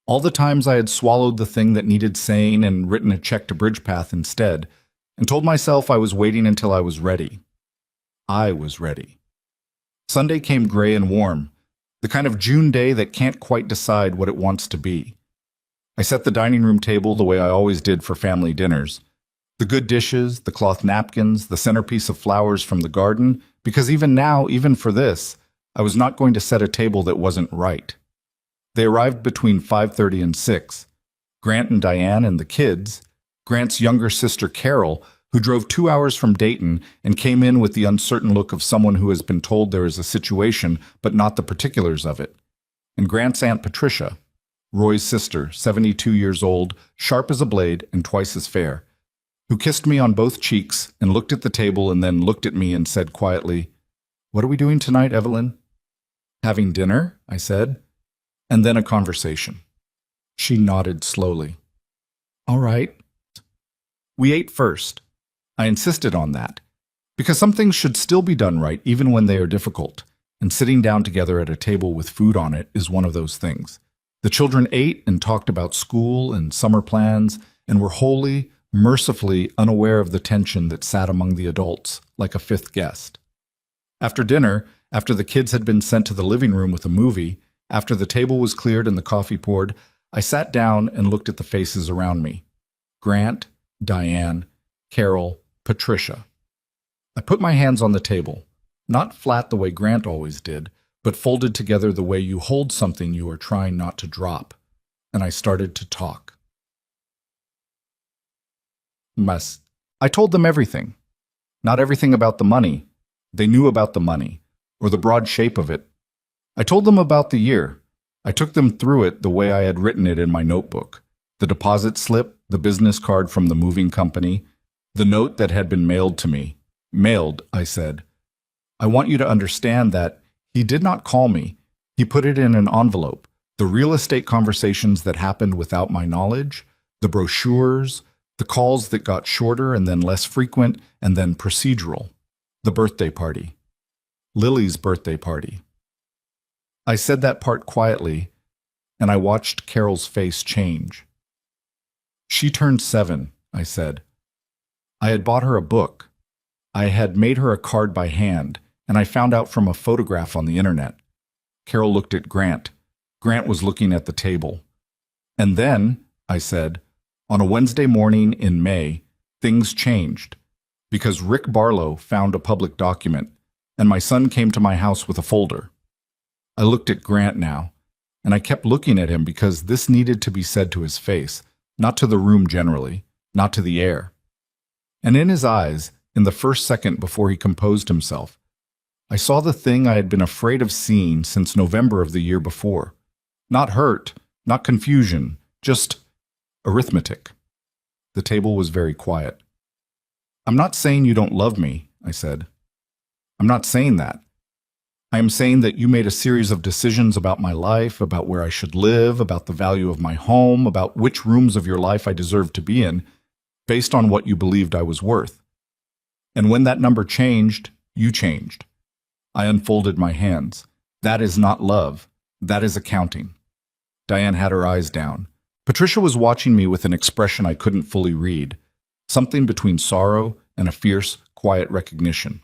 All the times I had swallowed the thing that needed saying and written a check to BridgePath instead, and told myself I was waiting until I was ready. I was ready. Sunday came gray and warm, the kind of June day that can't quite decide what it wants to be. I set the dining room table the way I always did for family dinners. The good dishes, the cloth napkins, the centerpiece of flowers from the garden, because even now, even for this, I was not going to set a table that wasn't right. They arrived between 5:30 and 6. Grant and Diane and the kids, Grant's younger sister Carol, who drove 2 hours from Dayton and came in with the uncertain look of someone who has been told there is a situation but not the particulars of it, and Grant's Aunt Patricia, Roy's sister, 72 years old, sharp as a blade and twice as fair, who kissed me on both cheeks and looked at the table and then looked at me and said quietly, "What are we doing tonight, Evelyn?" "Having dinner," I said, and then a conversation. She nodded slowly. "All right." We ate first. I insisted on that, because some things should still be done right even when they are difficult, and sitting down together at a table with food on it is one of those things. The children ate and talked about school and summer plans and were wholly, mercifully unaware of the tension that sat among the adults, like a fifth guest. After dinner, after the kids had been sent to the living room with a movie, after the table was cleared and the coffee poured, I sat down and looked at the faces around me. Grant, Diane, Carol, Patricia. I put my hands on the table, not flat the way Grant always did, but folded together the way you hold something you are trying not to drop, and I started to talk. Mess. I told them everything. Not everything about the money. They knew about the money, or the broad shape of it. I told them about the year. I took them through it the way I had written it in my notebook. The deposit slip, the business card from the moving company, the note that had been mailed to me. Mailed, I said. I want you to understand that he did not call me. He put it in an envelope. The real estate conversations that happened without my knowledge, the brochures, the calls that got shorter and then less frequent and then procedural. The birthday party. Lily's birthday party. I said that part quietly, and I watched Carol's face change. She turned 7, I said. I had bought her a book. I had made her a card by hand, and I found out from a photograph on the internet. Carol looked at Grant. Grant was looking at the table. And then, I said, on a Wednesday morning in May, things changed, because Rick Barlow found a public document, and my son came to my house with a folder. I looked at Grant now, and I kept looking at him because this needed to be said to his face, not to the room generally, not to the air. And in his eyes, in the first second before he composed himself, I saw the thing I had been afraid of seeing since November of the year before. Not hurt, not confusion, just arithmetic. The table was very quiet. I'm not saying you don't love me, I said. I'm not saying that. I am saying that you made a series of decisions about my life, about where I should live, about the value of my home, about which rooms of your life I deserved to be in, based on what you believed I was worth. And when that number changed, you changed. I unfolded my hands. That is not love. That is accounting. Diane had her eyes down. Patricia was watching me with an expression I couldn't fully read, something between sorrow and a fierce, quiet recognition.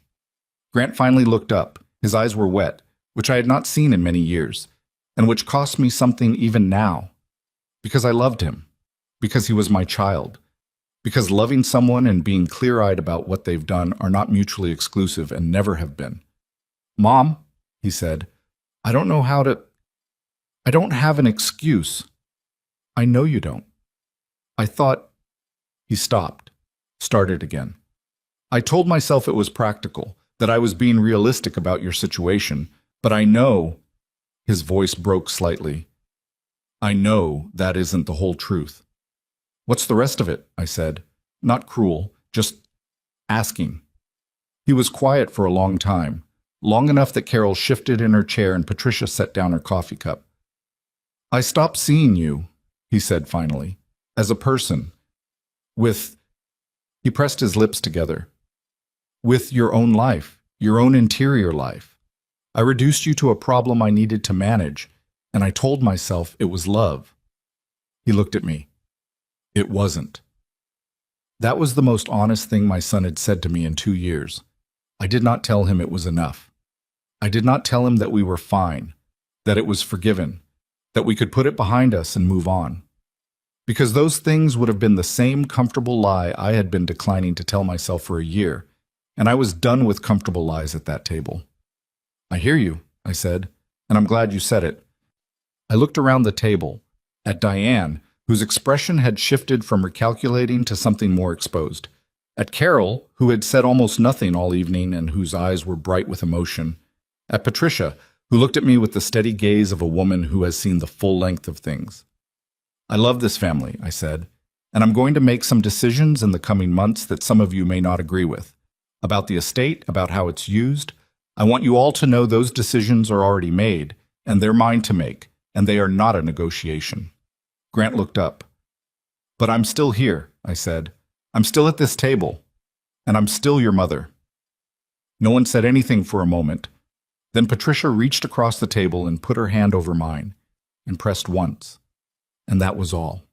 Grant finally looked up. His eyes were wet, which I had not seen in many years, and which cost me something even now. Because I loved him. Because he was my child. Because loving someone and being clear-eyed about what they've done are not mutually exclusive and never have been. Mom, he said, I don't have an excuse. I know you don't. I thought. He stopped, started again. I told myself it was practical, that I was being realistic about your situation, but I know, his voice broke slightly, I know that isn't the whole truth. What's the rest of it? I said, not cruel, just asking. He was quiet for a long time, long enough that Carol shifted in her chair and Patricia set down her coffee cup. I stopped seeing you, he said finally, as a person, he pressed his lips together, with your own life, your own interior life. I reduced you to a problem I needed to manage, and I told myself it was love. He looked at me. It wasn't. That was the most honest thing my son had said to me in 2 years. I did not tell him it was enough. I did not tell him that we were fine, that it was forgiven, that we could put it behind us and move on. Because those things would have been the same comfortable lie I had been declining to tell myself for a year, and I was done with comfortable lies at that table. I hear you, I said, and I'm glad you said it. I looked around the table, at Diane, whose expression had shifted from recalculating to something more exposed, at Carol, who had said almost nothing all evening and whose eyes were bright with emotion, at Patricia, who looked at me with the steady gaze of a woman who has seen the full length of things. I love this family, I said, and I'm going to make some decisions in the coming months that some of you may not agree with. About the estate, about how it's used. I want you all to know those decisions are already made, and they're mine to make, and they are not a negotiation. Grant looked up. But I'm still here, I said. I'm still at this table, and I'm still your mother. No one said anything for a moment. Then Patricia reached across the table and put her hand over mine, and pressed once. And that was all.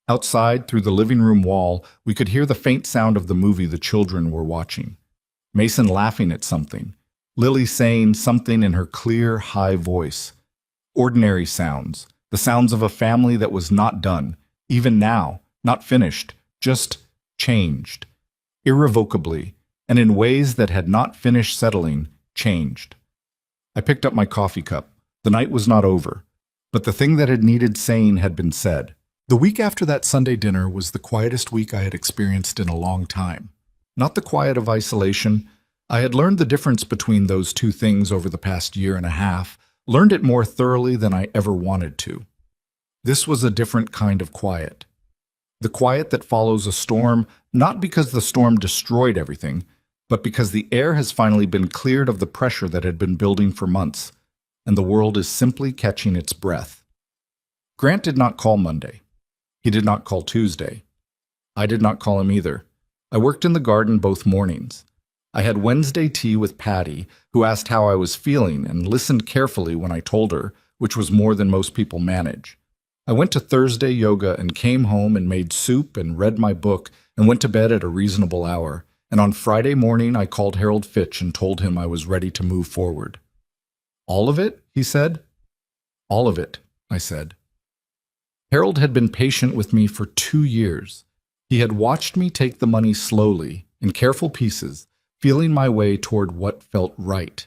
Outside, through the living room wall, we could hear the faint sound of the movie the children were watching. Mason laughing at something. Lily saying something in her clear, high voice. Ordinary sounds, the sounds of a family that was not done, even now, not finished, just changed. Irrevocably, and in ways that had not finished settling, changed. I picked up my coffee cup. The night was not over, but the thing that had needed saying had been said. The week after that Sunday dinner was the quietest week I had experienced in a long time. Not the quiet of isolation. I had learned the difference between those two things over the past year and a half, learned it more thoroughly than I ever wanted to. This was a different kind of quiet. The quiet that follows a storm, not because the storm destroyed everything, but because the air has finally been cleared of the pressure that had been building for months, and the world is simply catching its breath. Grant did not call Monday. He did not call Tuesday. I did not call him either. I worked in the garden both mornings. I had Wednesday tea with Patty, who asked how I was feeling and listened carefully when I told her, which was more than most people manage. I went to Thursday yoga and came home and made soup and read my book and went to bed at a reasonable hour. And on Friday morning, I called Harold Fitch and told him I was ready to move forward. All of it? He said. All of it, I said. Harold had been patient with me for 2 years. He had watched me take the money slowly, in careful pieces, feeling my way toward what felt right.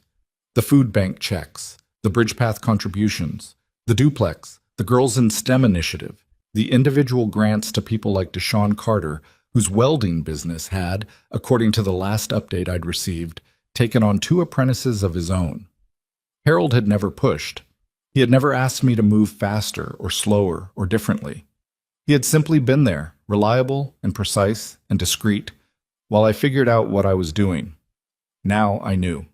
The food bank checks, the Bridgepath contributions, the duplex, the Girls in STEM initiative, the individual grants to people like Deshaun Carter, whose welding business had, according to the last update I'd received, taken on 2 apprentices of his own. Harold had never pushed. He had never asked me to move faster or slower or differently. He had simply been there, reliable and precise and discreet, while I figured out what I was doing. Now I knew.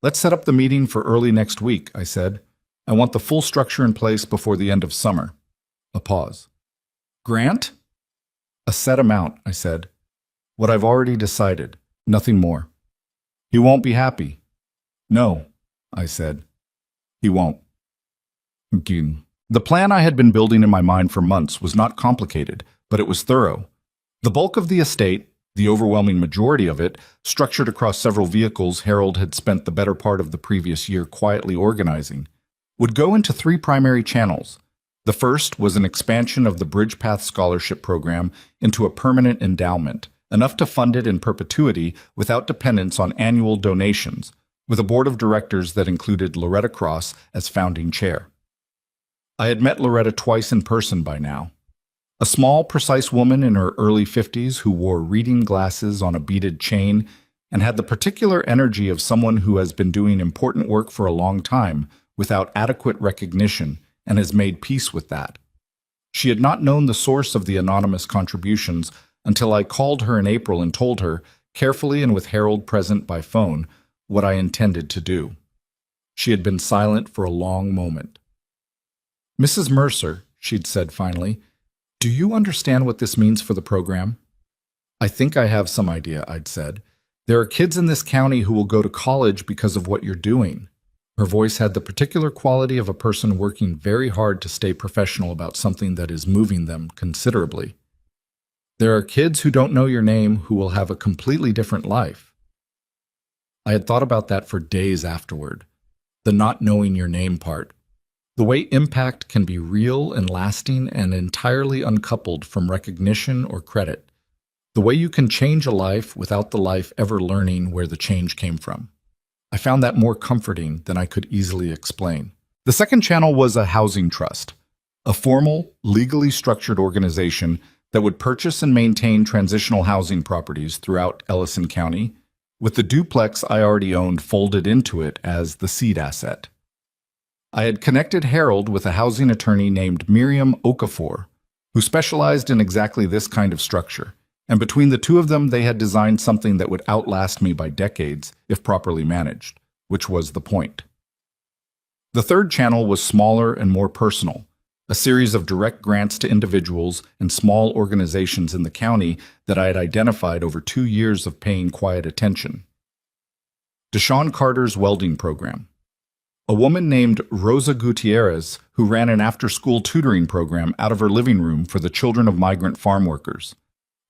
Let's set up the meeting for early next week, I said. I want the full structure in place before the end of summer. A pause. Grant? A set amount, I said. What I've already decided, nothing more. He won't be happy. No, I said. He won't. The plan I had been building in my mind for months was not complicated, but it was thorough. The bulk of the estate, the overwhelming majority of it, structured across several vehicles Harold had spent the better part of the previous year quietly organizing, would go into 3 primary channels. The first was an expansion of the Bridgepath Scholarship Program into a permanent endowment, enough to fund it in perpetuity without dependence on annual donations, with a board of directors that included Loretta Cross as founding chair. I had met Loretta twice in person by now. A small, precise woman in her early 50s who wore reading glasses on a beaded chain and had the particular energy of someone who has been doing important work for a long time without adequate recognition and has made peace with that. She had not known the source of the anonymous contributions until I called her in April and told her, carefully and with Harold present by phone, what I intended to do. She had been silent for a long moment. Mrs. Mercer, she'd said finally, do you understand what this means for the program? I think I have some idea, I'd said. There are kids in this county who will go to college because of what you're doing. Her voice had the particular quality of a person working very hard to stay professional about something that is moving them considerably. There are kids who don't know your name who will have a completely different life. I had thought about that for days afterward, the not knowing your name part. The way impact can be real and lasting and entirely uncoupled from recognition or credit. The way you can change a life without the life ever learning where the change came from. I found that more comforting than I could easily explain. The second channel was a housing trust, a formal, legally structured organization that would purchase and maintain transitional housing properties throughout Ellison County, with the duplex I already owned folded into it as the seed asset. I had connected Harold with a housing attorney named Miriam Okafor, who specialized in exactly this kind of structure, and between the two of them they had designed something that would outlast me by decades if properly managed, which was the point. The third channel was smaller and more personal, a series of direct grants to individuals and small organizations in the county that I had identified over 2 years of paying quiet attention. Deshaun Carter's welding program. A woman named Rosa Gutierrez, who ran an after-school tutoring program out of her living room for the children of migrant farm workers.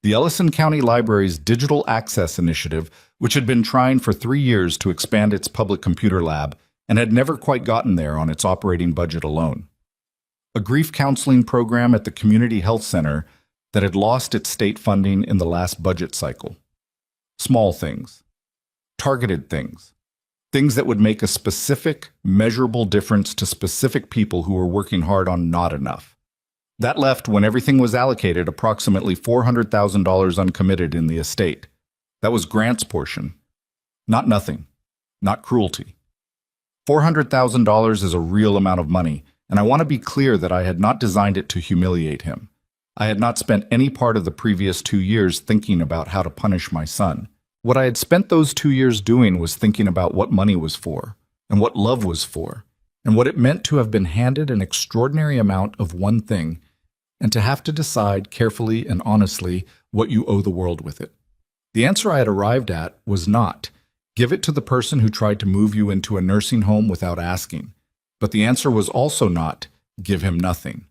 The Ellison County Library's Digital Access Initiative, which had been trying for 3 years to expand its public computer lab and had never quite gotten there on its operating budget alone. A grief counseling program at the Community Health Center that had lost its state funding in the last budget cycle. Small things. Targeted things. Things that would make a specific, measurable difference to specific people who were working hard on not enough. That left, when everything was allocated, approximately $400,000 uncommitted in the estate. That was Grant's portion. Not nothing. Not cruelty. $400,000 is a real amount of money, and I want to be clear that I had not designed it to humiliate him. I had not spent any part of the previous 2 years thinking about how to punish my son. What I had spent those 2 years doing was thinking about what money was for, and what love was for, and what it meant to have been handed an extraordinary amount of one thing, and to have to decide carefully and honestly what you owe the world with it. The answer I had arrived at was not, give it to the person who tried to move you into a nursing home without asking. But the answer was also not, give him nothing.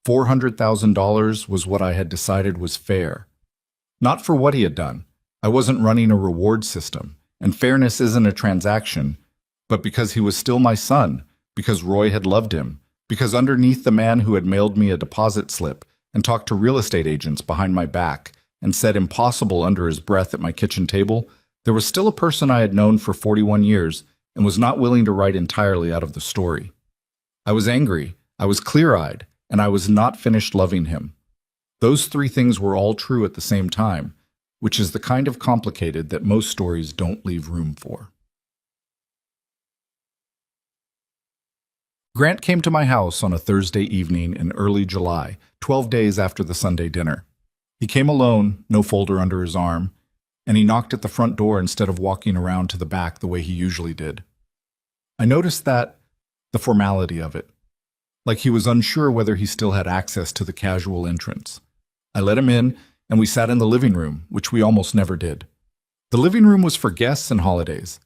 $400,000 was what I had decided was fair. Not for what he had done. I wasn't running a reward system, and fairness isn't a transaction, but because he was still my son, because Roy had loved him, because underneath the man who had mailed me a deposit slip and talked to real estate agents behind my back and said impossible under his breath at my kitchen table, there was still a person I had known for 41 years and was not willing to write entirely out of the story. I was angry, I was clear-eyed, and I was not finished loving him. Those three things were all true at the same time, which is the kind of complicated that most stories don't leave room for. Grant came to my house on a Thursday evening in early July, 12 days after the Sunday dinner. He came alone, no folder under his arm, and he knocked at the front door instead of walking around to the back the way he usually did. I noticed that, the formality of it, like he was unsure whether he still had access to the casual entrance. I let him in, and we sat in the living room, which we almost never did. The living room was for guests and holidays,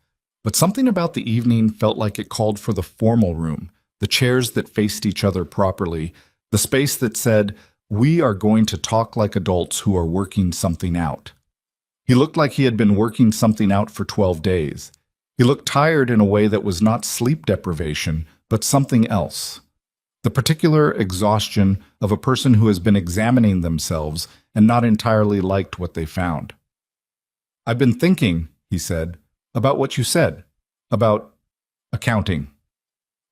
but something about the evening felt like it called for the formal room, the chairs that faced each other properly, the space that said, we are going to talk like adults who are working something out. He looked like he had been working something out for 12 days. He looked tired in a way that was not sleep deprivation, but something else. The particular exhaustion of a person who has been examining themselves and not entirely liked what they found. I've been thinking, he said, about what you said, about accounting.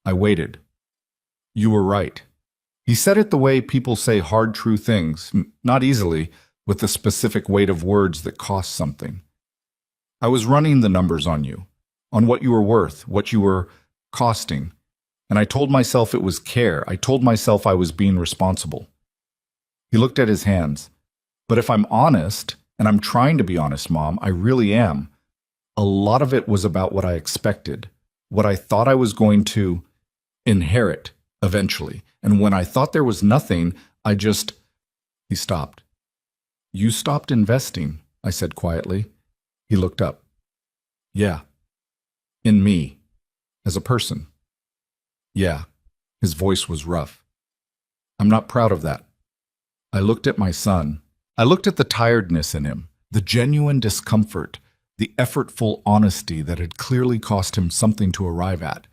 I waited. You were right. He said it the way people say hard, true things, not easily, with the specific weight of words that cost something. I was running the numbers on you, on what you were worth, what you were costing, and I told myself it was care. I told myself I was being responsible. He looked at his hands. But if I'm honest, and I'm trying to be honest, Mom, I really am, a lot of it was about what I expected, what I thought I was going to inherit eventually. And when I thought there was nothing, He stopped. You stopped investing, I said quietly. He looked up. Yeah. In me. As a person. Yeah. His voice was rough. I'm not proud of that. I looked at my son. I looked at the tiredness in him, the genuine discomfort, the effortful honesty that had clearly cost him something to arrive at.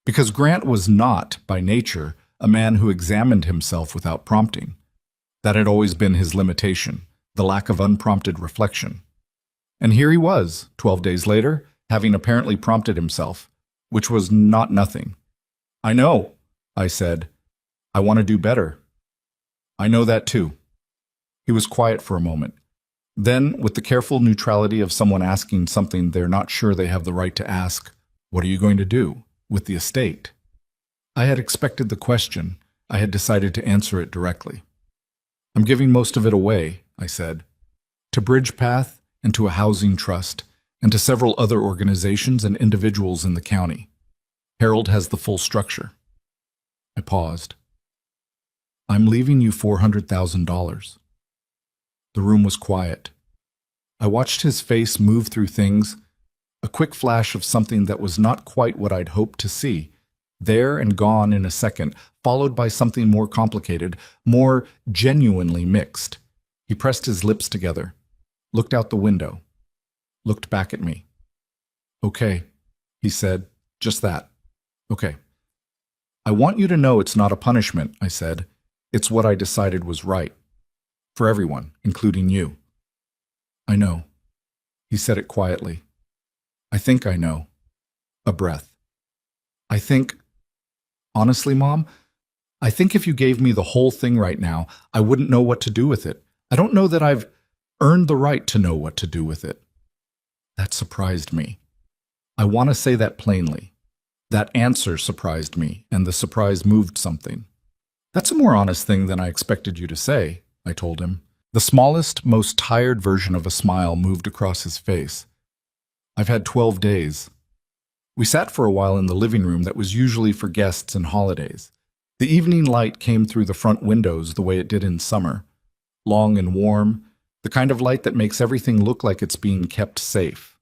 Because Grant was not, by nature, a man who examined himself without prompting. That had always been his limitation, the lack of unprompted reflection. And here he was, 12 days later, having apparently prompted himself, which was not nothing. I know, I said. I want to do better. I know that too. He was quiet for a moment. Then, with the careful neutrality of someone asking something they're not sure they have the right to ask, what are you going to do with the estate? I had expected the question. I had decided to answer it directly. I'm giving most of it away, I said, to BridgePath and to a housing trust and to several other organizations and individuals in the county. Harold has the full structure. I paused. I'm leaving you $400,000. The room was quiet. I watched his face move through things, a quick flash of something that was not quite what I'd hoped to see, There and gone in a second, followed by something more complicated, more genuinely mixed. He pressed his lips together, looked out the window, looked back at me. "Okay," he said, "just that. Okay." "I want you to know it's not a punishment," I said. "It's what I decided was right. For everyone, including you." "I know." He said it quietly. "I think I know." A breath. "I think, honestly, Mom, I think if you gave me the whole thing right now, I wouldn't know what to do with it. I don't know that I've earned the right to know what to do with it." That surprised me. I want to say that plainly. That answer surprised me, and the surprise moved something. "That's a more honest thing than I expected you to say," I told him. The smallest, most tired version of a smile moved across his face. "I've had 12 days. We sat for a while in the living room that was usually for guests and holidays. The evening light came through the front windows the way it did in summer, long and warm, the kind of light that makes everything look like it's being kept safe.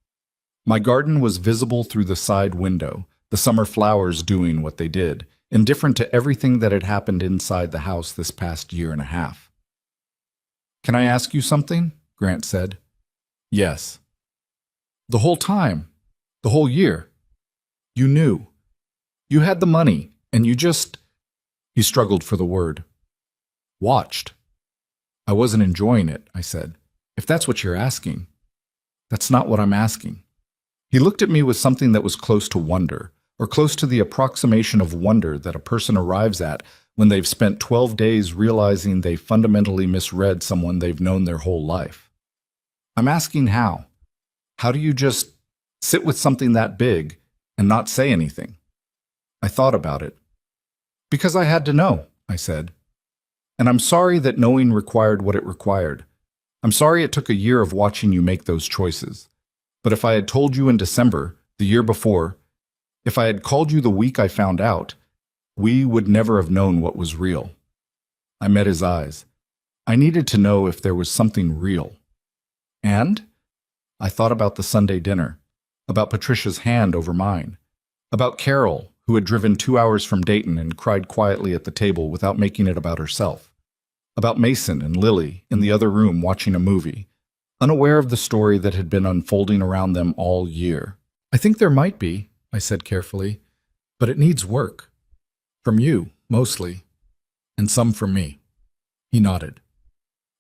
My garden was visible through the side window, the summer flowers doing what they did, indifferent to everything that had happened inside the house this past year and a half. "Can I ask you something?" Grant said. "Yes." "The whole time, the whole year, you knew. You had the money, and you just—" He struggled for the word. "Watched." "I wasn't enjoying it," I said. "If that's what you're asking." "That's not what I'm asking." He looked at me with something that was close to wonder, or close to the approximation of wonder that a person arrives at when they've spent 12 days realizing they fundamentally misread someone they've known their whole life. "I'm asking how. How do you just sit with something that big and not say anything?" I thought about it. "Because I had to know," I said. "And I'm sorry that knowing required what it required. I'm sorry it took a year of watching you make those choices. But if I had told you in December, the year before, if I had called you the week I found out, we would never have known what was real." I met his eyes. I needed to know if there was something real. And I thought about the Sunday dinner, about Patricia's hand over mine, about Carol, who had driven 2 hours from Dayton and cried quietly at the table without making it about herself, about Mason and Lily in the other room watching a movie, unaware of the story that had been unfolding around them all year. "I think there might be," I said carefully, "but it needs work. From you, mostly, and some from me." He nodded.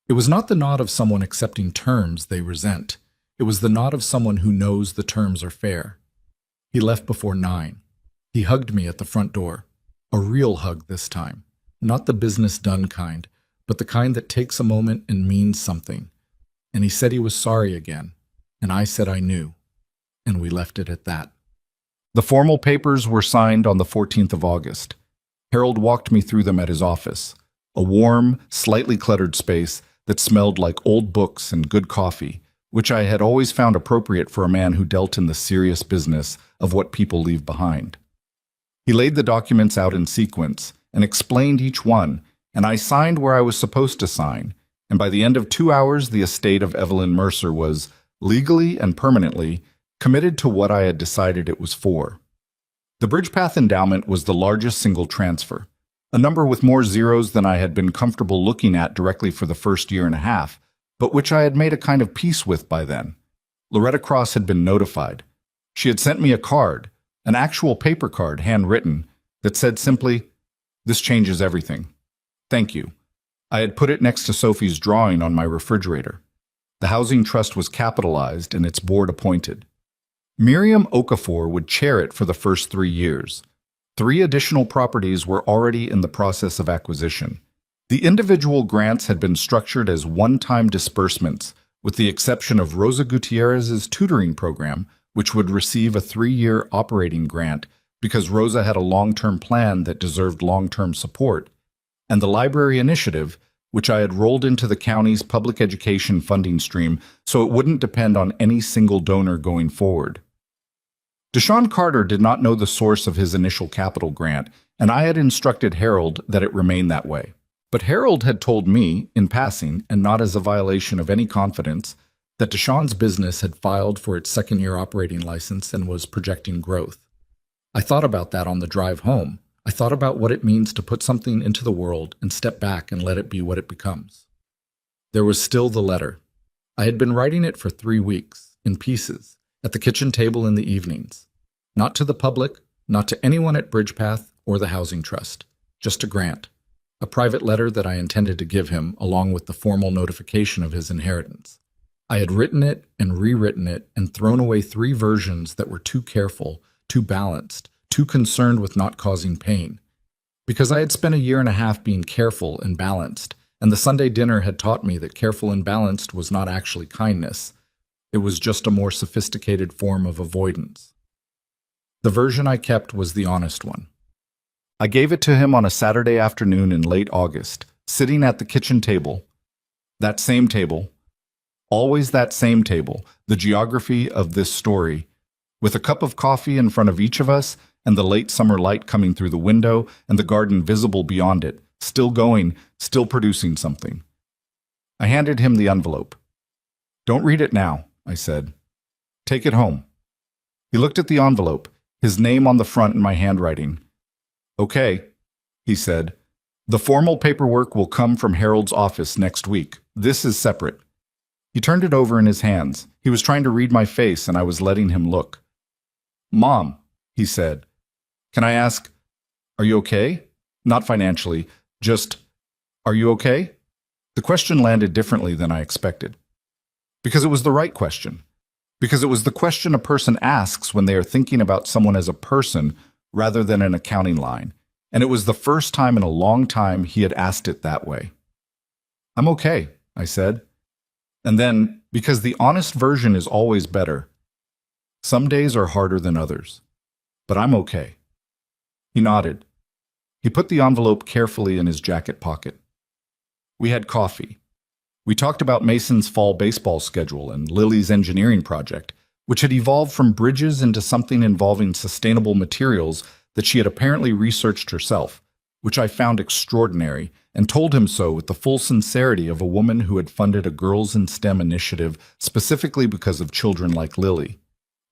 It was not the nod of someone accepting terms they resent. It was the nod of someone who knows the terms are fair. He left before 9. He hugged me at the front door. A real hug this time. Not the business done kind, but the kind that takes a moment and means something. And he said he was sorry again, and I said I knew. And we left it at that. The formal papers were signed on the 14th of August. Harold walked me through them at his office, a warm, slightly cluttered space that smelled like old books and good coffee, which I had always found appropriate for a man who dealt in the serious business of what people leave behind. He laid the documents out in sequence and explained each one, and I signed where I was supposed to sign, and by the end of 2 hours the estate of Evelyn Mercer was, legally and permanently, committed to what I had decided it was for. The Bridgepath endowment was the largest single transfer, a number with more zeros than I had been comfortable looking at directly for the first year and a half, but which I had made a kind of peace with by then. Loretta Cross had been notified. She had sent me a card, an actual paper card, handwritten, that said simply, "This changes everything. Thank you." I had put it next to Sophie's drawing on my refrigerator. The housing trust was capitalized and its board appointed. Miriam Okafor would chair it for the first 3 years. 3 additional properties were already in the process of acquisition. The individual grants had been structured as one-time disbursements, with the exception of Rosa Gutierrez's tutoring program, which would receive a 3-year operating grant because Rosa had a long-term plan that deserved long-term support, and the library initiative, which I had rolled into the county's public education funding stream so it wouldn't depend on any single donor going forward. Deshaun Carter did not know the source of his initial capital grant, and I had instructed Harold that it remain that way. But Harold had told me, in passing, and not as a violation of any confidence, that Deshaun's business had filed for its second-year operating license and was projecting growth. I thought about that on the drive home. I thought about what it means to put something into the world and step back and let it be what it becomes. There was still the letter. I had been writing it for 3 weeks, in pieces, at the kitchen table in the evenings. Not to the public, not to anyone at Bridgepath or the Housing Trust, just to Grant. A private letter that I intended to give him along with the formal notification of his inheritance. I had written it and rewritten it and thrown away 3 versions that were too careful, too balanced, too concerned with not causing pain. Because I had spent a year and a half being careful and balanced, and the Sunday dinner had taught me that careful and balanced was not actually kindness. It was just a more sophisticated form of avoidance. The version I kept was the honest one. I gave it to him on a Saturday afternoon in late August, sitting at the kitchen table. That same table. Always that same table, the geography of this story, with a cup of coffee in front of each of us and the late summer light coming through the window and the garden visible beyond it, still going, still producing something. I handed him the envelope. "Don't read it now," I said. "Take it home." He looked at the envelope, his name on the front in my handwriting. "Okay," he said. "The formal paperwork will come from Harold's office next week. This is separate." He turned it over in his hands. He was trying to read my face, and I was letting him look. "Mom," he said, "can I ask, are you okay? Not financially, just, are you okay?" The question landed differently than I expected. Because it was the right question. Because it was the question a person asks when they are thinking about someone as a person rather than an accounting line. And it was the first time in a long time he had asked it that way. "I'm okay," I said. And then, because the honest version is always better, some days are harder than others. But I'm okay. He nodded. He put the envelope carefully in his jacket pocket. We had coffee. We talked about Mason's fall baseball schedule and Lily's engineering project, which had evolved from bridges into something involving sustainable materials that she had apparently researched herself, which I found extraordinary, and told him so with the full sincerity of a woman who had funded a Girls in STEM initiative specifically because of children like Lily.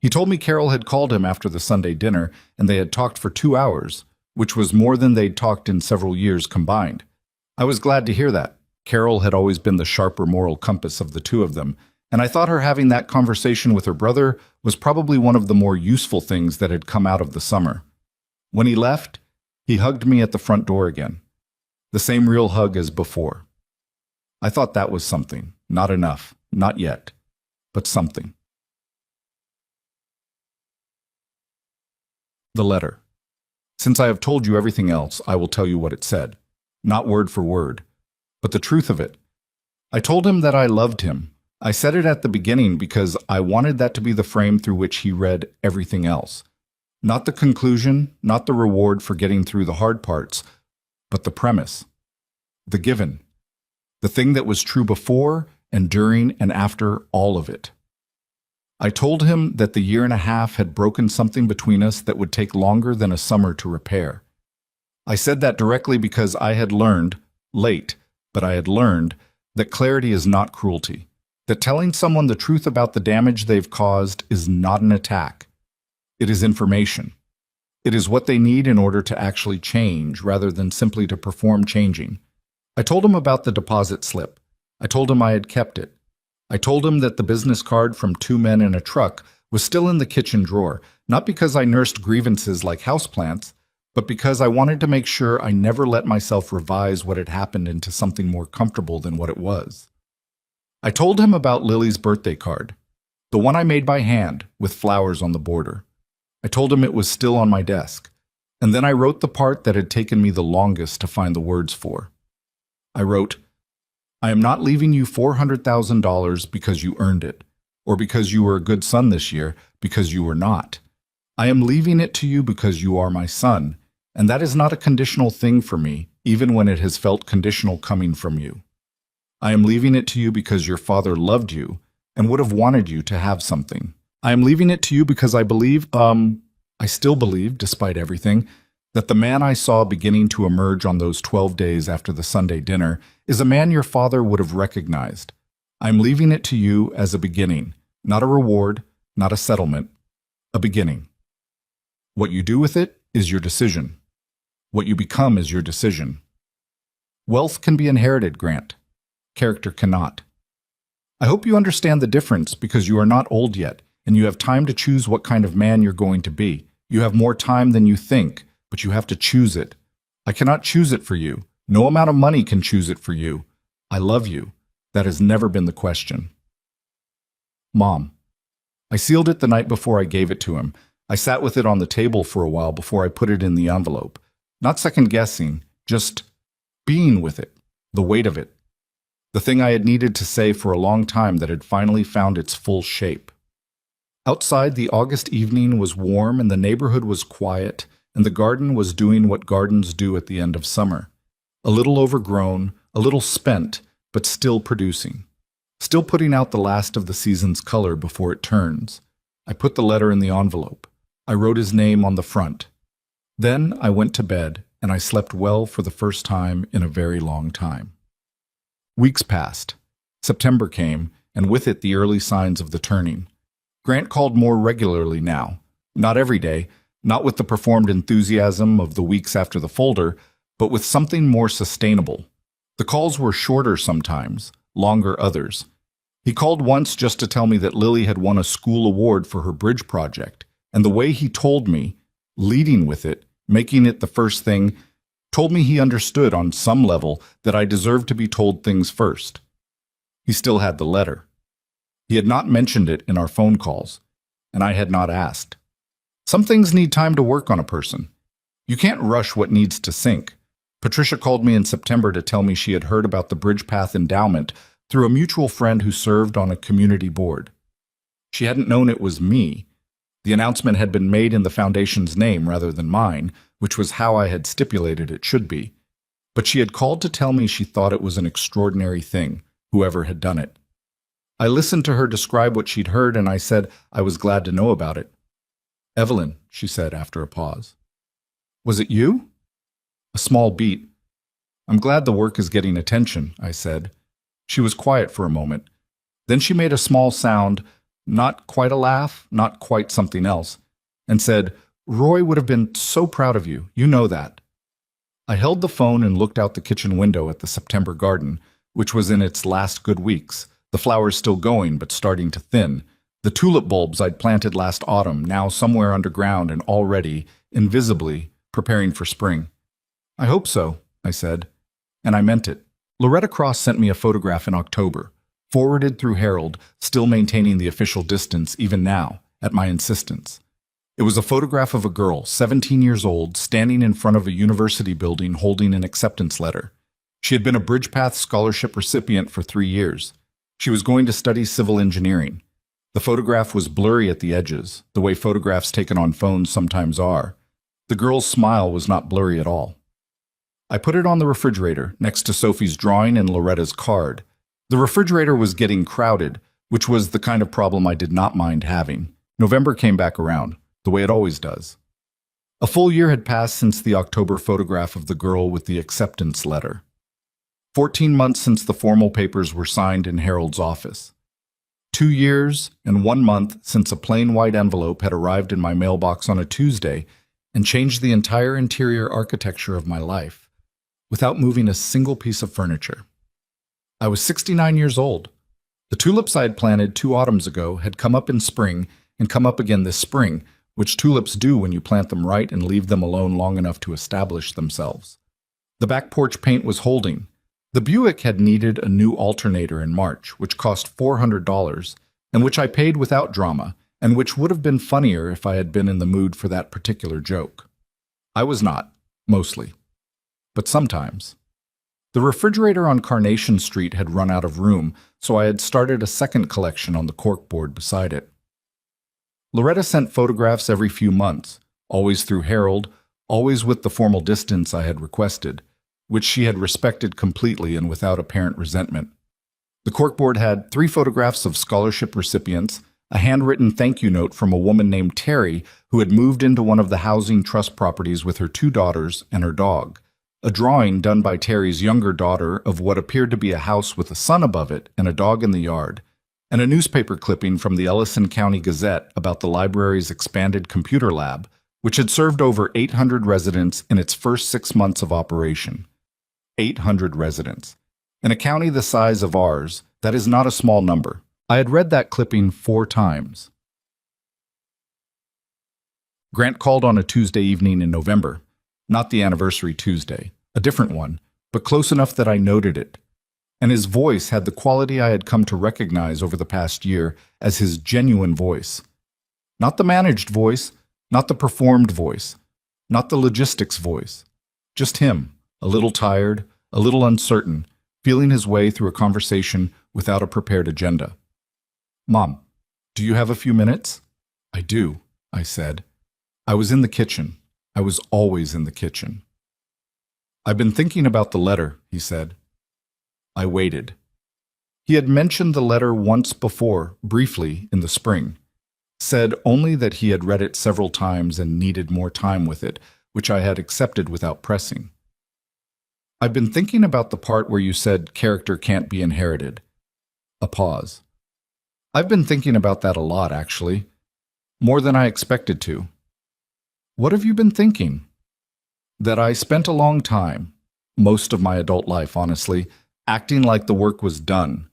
He told me Carol had called him after the Sunday dinner, and they had talked for 2 hours, which was more than they'd talked in several years combined. I was glad to hear that. Carol had always been the sharper moral compass of the two of them, and I thought her having that conversation with her brother was probably one of the more useful things that had come out of the summer. When he left, he hugged me at the front door again. The same real hug as before. I thought that was something. Not enough. Not yet. But something. The letter. Since I have told you everything else, I will tell you what it said. Not word for word, but the truth of it. I told him that I loved him. I said it at the beginning because I wanted that to be the frame through which he read everything else. Not the conclusion, not the reward for getting through the hard parts, but the premise, the given, the thing that was true before and during and after all of it. I told him that the year and a half had broken something between us that would take longer than a summer to repair. I said that directly because I had learned, late, but I had learned, that clarity is not cruelty, that telling someone the truth about the damage they've caused is not an attack. It is information. It is what they need in order to actually change, rather than simply to perform changing. I told him about the deposit slip. I told him I had kept it. I told him that the business card from 2 men in a truck was still in the kitchen drawer, not because I nursed grievances like houseplants, but because I wanted to make sure I never let myself revise what had happened into something more comfortable than what it was. I told him about Lily's birthday card, the one I made by hand with flowers on the border. I told him it was still on my desk, and then I wrote the part that had taken me the longest to find the words for. I wrote, "I am not leaving you $400,000 because you earned it, or because you were a good son this year, because you were not. I am leaving it to you because you are my son, and that is not a conditional thing for me, even when it has felt conditional coming from you. I am leaving it to you because your father loved you and would have wanted you to have something. I am leaving it to you because I believe, I still believe, despite everything, that the man I saw beginning to emerge on those 12 days after the Sunday dinner is a man your father would have recognized. I am leaving it to you as a beginning, not a reward, not a settlement, a beginning." What you do with it is your decision. What you become is your decision. Wealth can be inherited, Grant. Character cannot. I hope you understand the difference because you are not old yet, and you have time to choose what kind of man you're going to be. You have more time than you think, but you have to choose it. I cannot choose it for you. No amount of money can choose it for you. I love you. That has never been the question. Mom. I sealed it the night before I gave it to him. I sat with it on the table for a while before I put it in the envelope. Not second-guessing, just being with it, the weight of it. The thing I had needed to say for a long time that had finally found its full shape. Outside, the August evening was warm and the neighborhood was quiet, and the garden was doing what gardens do at the end of summer. A little overgrown, a little spent, but still producing. Still putting out the last of the season's color before it turns. I put the letter in the envelope. I wrote his name on the front. Then I went to bed, and I slept well for the first time in a very long time. Weeks passed. September came, and with it the early signs of the turning. Grant called more regularly now. Not every day, not with the performed enthusiasm of the weeks after the folder, but with something more sustainable. The calls were shorter sometimes, longer others. He called once just to tell me that Lily had won a school award for her bridge project, and the way he told me, leading with it, making it the first thing, told me he understood on some level that I deserved to be told things first. He still had the letter. He had not mentioned it in our phone calls, and I had not asked. Some things need time to work on a person. You can't rush what needs to sink. Patricia called me in September to tell me she had heard about the Bridge Path endowment through a mutual friend who served on a community board. She hadn't known it was me. The announcement had been made in the foundation's name rather than mine, which was how I had stipulated it should be. But she had called to tell me she thought it was an extraordinary thing, whoever had done it. I listened to her describe what she'd heard, and I said I was glad to know about it. "Evelyn," she said after a pause. "Was it you?" A small beat. "I'm glad the work is getting attention," I said. She was quiet for a moment. Then she made a small sound, not quite a laugh, not quite something else, and said, "Roy would have been so proud of you. You know that." I held the phone and looked out the kitchen window at the September garden, which was in its last good weeks, the flowers still going but starting to thin, the tulip bulbs I'd planted last autumn now somewhere underground and already, invisibly, preparing for spring. "I hope so," I said, and I meant it. Loretta Cross sent me a photograph in October, forwarded through Harold, still maintaining the official distance even now, at my insistence. It was a photograph of a girl, 17 years old, standing in front of a university building holding an acceptance letter. She had been a Bridge Path scholarship recipient for 3 years. She was going to study civil engineering. The photograph was blurry at the edges, the way photographs taken on phones sometimes are. The girl's smile was not blurry at all. I put it on the refrigerator, next to Sophie's drawing and Loretta's card. The refrigerator was getting crowded, which was the kind of problem I did not mind having. November came back around, the way it always does. A full year had passed since the October photograph of the girl with the acceptance letter. 14 months since the formal papers were signed in Harold's office. 2 years and 1 month since a plain white envelope had arrived in my mailbox on a Tuesday and changed the entire interior architecture of my life, without moving a single piece of furniture. I was 69 years old. The tulips I had planted 2 autumns ago had come up in spring and come up again this spring, which tulips do when you plant them right and leave them alone long enough to establish themselves. The back porch paint was holding. The Buick had needed a new alternator in March, which cost $400, and which I paid without drama, and which would have been funnier if I had been in the mood for that particular joke. I was not, mostly. But sometimes. The refrigerator on Carnation Street had run out of room, so I had started a second collection on the corkboard beside it. Loretta sent photographs every few months, always through Harold, always with the formal distance I had requested, which she had respected completely and without apparent resentment. The corkboard had 3 photographs of scholarship recipients, a handwritten thank you note from a woman named Terry who had moved into one of the housing trust properties with her 2 daughters and her dog, a drawing done by Terry's younger daughter of what appeared to be a house with a sun above it and a dog in the yard, and a newspaper clipping from the Ellison County Gazette about the library's expanded computer lab, which had served over 800 residents in its first 6 months of operation. 800 residents. In a county the size of ours, that is not a small number. I had read that clipping 4 times. Grant called on a Tuesday evening in November, not the anniversary Tuesday, a different one, but close enough that I noted it. And his voice had the quality I had come to recognize over the past year as his genuine voice. Not the managed voice, not the performed voice, not the logistics voice. Just him, a little tired, a little uncertain, feeling his way through a conversation without a prepared agenda. "Mom, do you have a few minutes?" "I do," I said. I was in the kitchen. I was always in the kitchen. "I've been thinking about the letter," he said. I waited. He had mentioned the letter once before, briefly, in the spring. Said only that he had read it several times and needed more time with it, which I had accepted without pressing. "I've been thinking about the part where you said character can't be inherited." A pause. "I've been thinking about that a lot, actually. More than I expected to." "What have you been thinking?" "That I spent a long time, most of my adult life, honestly, acting like the work was done,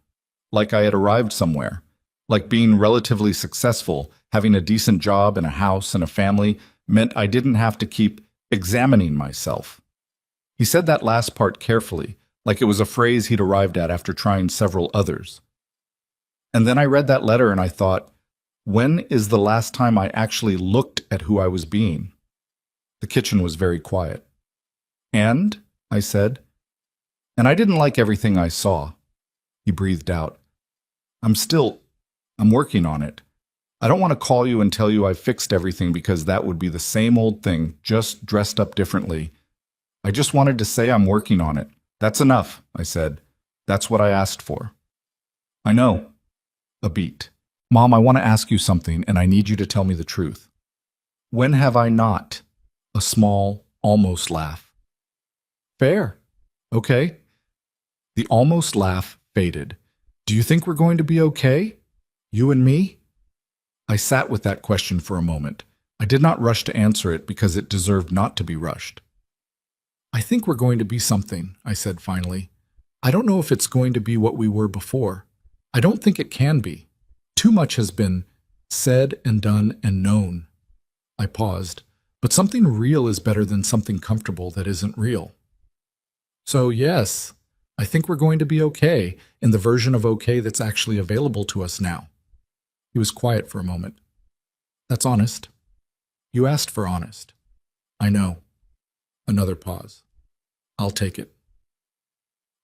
like I had arrived somewhere, like being relatively successful, having a decent job and a house and a family meant I didn't have to keep examining myself." He said that last part carefully, like it was a phrase he'd arrived at after trying several others. And then I read that letter and I thought, when is the last time I actually looked at who I was being? The kitchen was very quiet. "And?" I said. "And I didn't like everything I saw." He breathed out. I'm working on it. I don't want to call you and tell you I've fixed everything because that would be the same old thing, just dressed up differently. I just wanted to say I'm working on it. That's enough," I said. "That's what I asked for." "I know." A beat. "Mom, I want to ask you something, and I need you to tell me the truth." "When have I not?" A small, almost laugh. "Fair. Okay." The almost laugh faded. "Do you think we're going to be okay? You and me?" I sat with that question for a moment. I did not rush to answer it because it deserved not to be rushed. "I think we're going to be something," I said finally. "I don't know if it's going to be what we were before. I don't think it can be. Too much has been said and done and known." I paused. "But something real is better than something comfortable that isn't real." "So yes, I think we're going to be okay, in the version of okay that's actually available to us now." He was quiet for a moment. "That's honest. You asked for honest." "I know." Another pause. "I'll take it."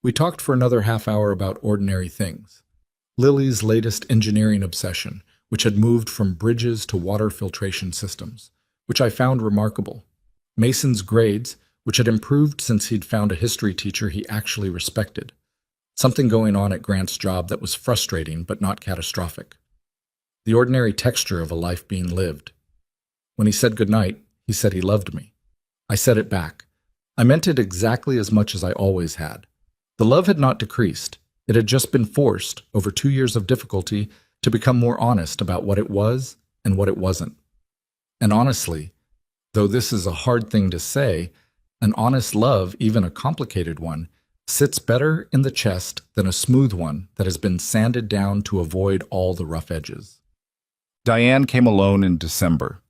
We talked for another half hour about ordinary things. Lily's latest engineering obsession, which had moved from bridges to water filtration systems, which I found remarkable. Mason's grades, which had improved since he'd found a history teacher he actually respected. Something going on at Grant's job that was frustrating but not catastrophic. The ordinary texture of a life being lived. When he said goodnight, he said he loved me. I said it back. I meant it exactly as much as I always had. The love had not decreased. It had just been forced, over 2 years of difficulty, to become more honest about what it was and what it wasn't. And honestly, though this is a hard thing to say, an honest love, even a complicated one, sits better in the chest than a smooth one that has been sanded down to avoid all the rough edges. Diane came alone in December.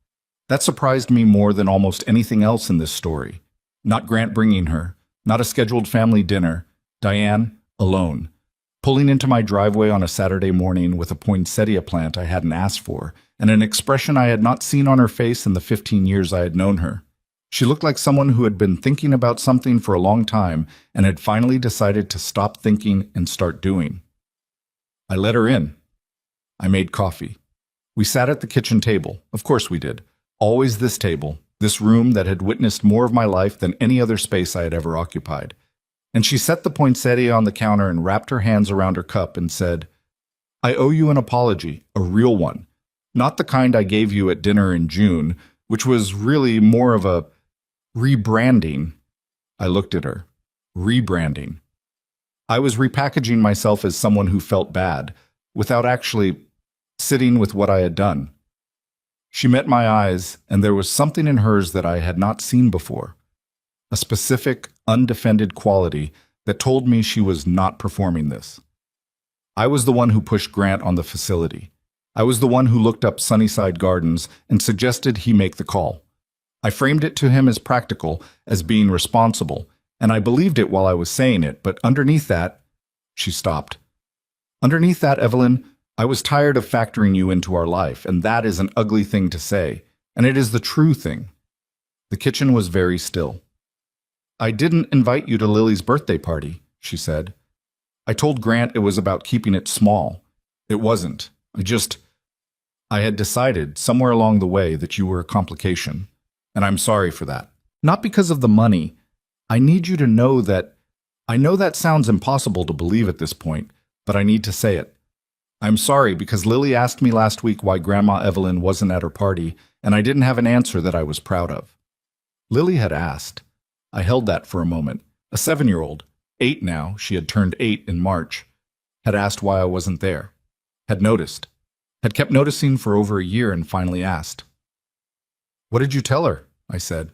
That surprised me more than almost anything else in this story. Not Grant bringing her, not a scheduled family dinner. Diane, alone, pulling into my driveway on a Saturday morning with a poinsettia plant I hadn't asked for, and an expression I had not seen on her face in the 15 years I had known her. She looked like someone who had been thinking about something for a long time and had finally decided to stop thinking and start doing. I let her in. I made coffee. We sat at the kitchen table. Of course we did. Always this table, this room that had witnessed more of my life than any other space I had ever occupied. And she set the poinsettia on the counter and wrapped her hands around her cup and said, "I owe you an apology, a real one. Not the kind I gave you at dinner in June, which was really more of a rebranding." I looked at her. Rebranding. I was repackaging myself as someone who felt bad, without actually sitting with what I had done. She met my eyes, and there was something in hers that I had not seen before, a specific, undefended quality that told me she was not performing this. I was the one who pushed Grant on the facility. I was the one who looked up Sunnyside Gardens and suggested he make the call. I framed it to him as practical, as being responsible, and I believed it while I was saying it, but underneath that, she stopped. Underneath that, Evelyn, I was tired of factoring you into our life, and that is an ugly thing to say, and it is the true thing. The kitchen was very still. I didn't invite you to Lily's birthday party, she said. I told Grant it was about keeping it small. It wasn't. I had decided somewhere along the way that you were a complication, and I'm sorry for that. Not because of the money. I need you to know that. I know that sounds impossible to believe at this point, but I need to say it. I'm sorry because Lily asked me last week why Grandma Evelyn wasn't at her party, and I didn't have an answer that I was proud of. Lily had asked. I held that for a moment. A 7-year-old, 8 now, she had turned 8 in March, had asked why I wasn't there, had noticed, had kept noticing for over a year and finally asked. What did you tell her? I said.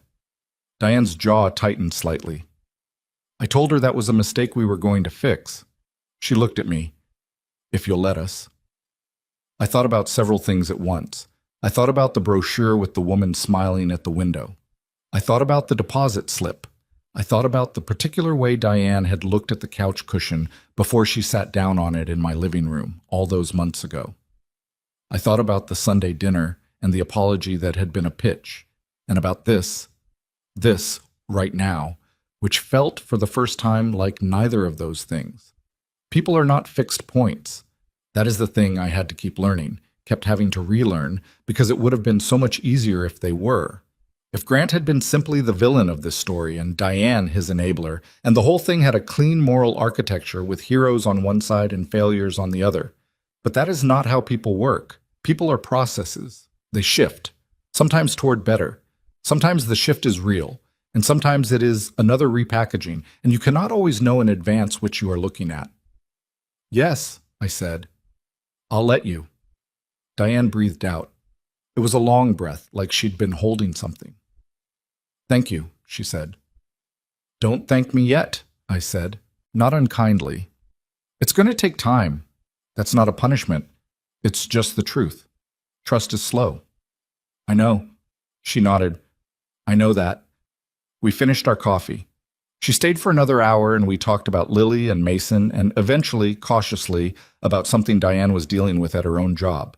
Diane's jaw tightened slightly. I told her that was a mistake we were going to fix. She looked at me. If you'll let us. I thought about several things at once. I thought about the brochure with the woman smiling at the window. I thought about the deposit slip. I thought about the particular way Diane had looked at the couch cushion before she sat down on it in my living room all those months ago. I thought about the Sunday dinner and the apology that had been a pitch, and about this, right now, which felt for the first time like neither of those things. People are not fixed points. That is the thing I had to keep learning, kept having to relearn, because it would have been so much easier if they were. If Grant had been simply the villain of this story and Diane his enabler, and the whole thing had a clean moral architecture with heroes on one side and failures on the other. But that is not how people work. People are processes. They shift, sometimes toward better. Sometimes the shift is real, and sometimes it is another repackaging, and you cannot always know in advance which you are looking at. Yes, I said. I'll let you. Diane breathed out. It was a long breath, like she'd been holding something. Thank you, she said. Don't thank me yet, I said, not unkindly. It's going to take time. That's not a punishment. It's just the truth. Trust is slow. I know. She nodded. I know that. We finished our coffee. She stayed for another hour and we talked about Lily and Mason and eventually, cautiously, about something Diane was dealing with at her own job.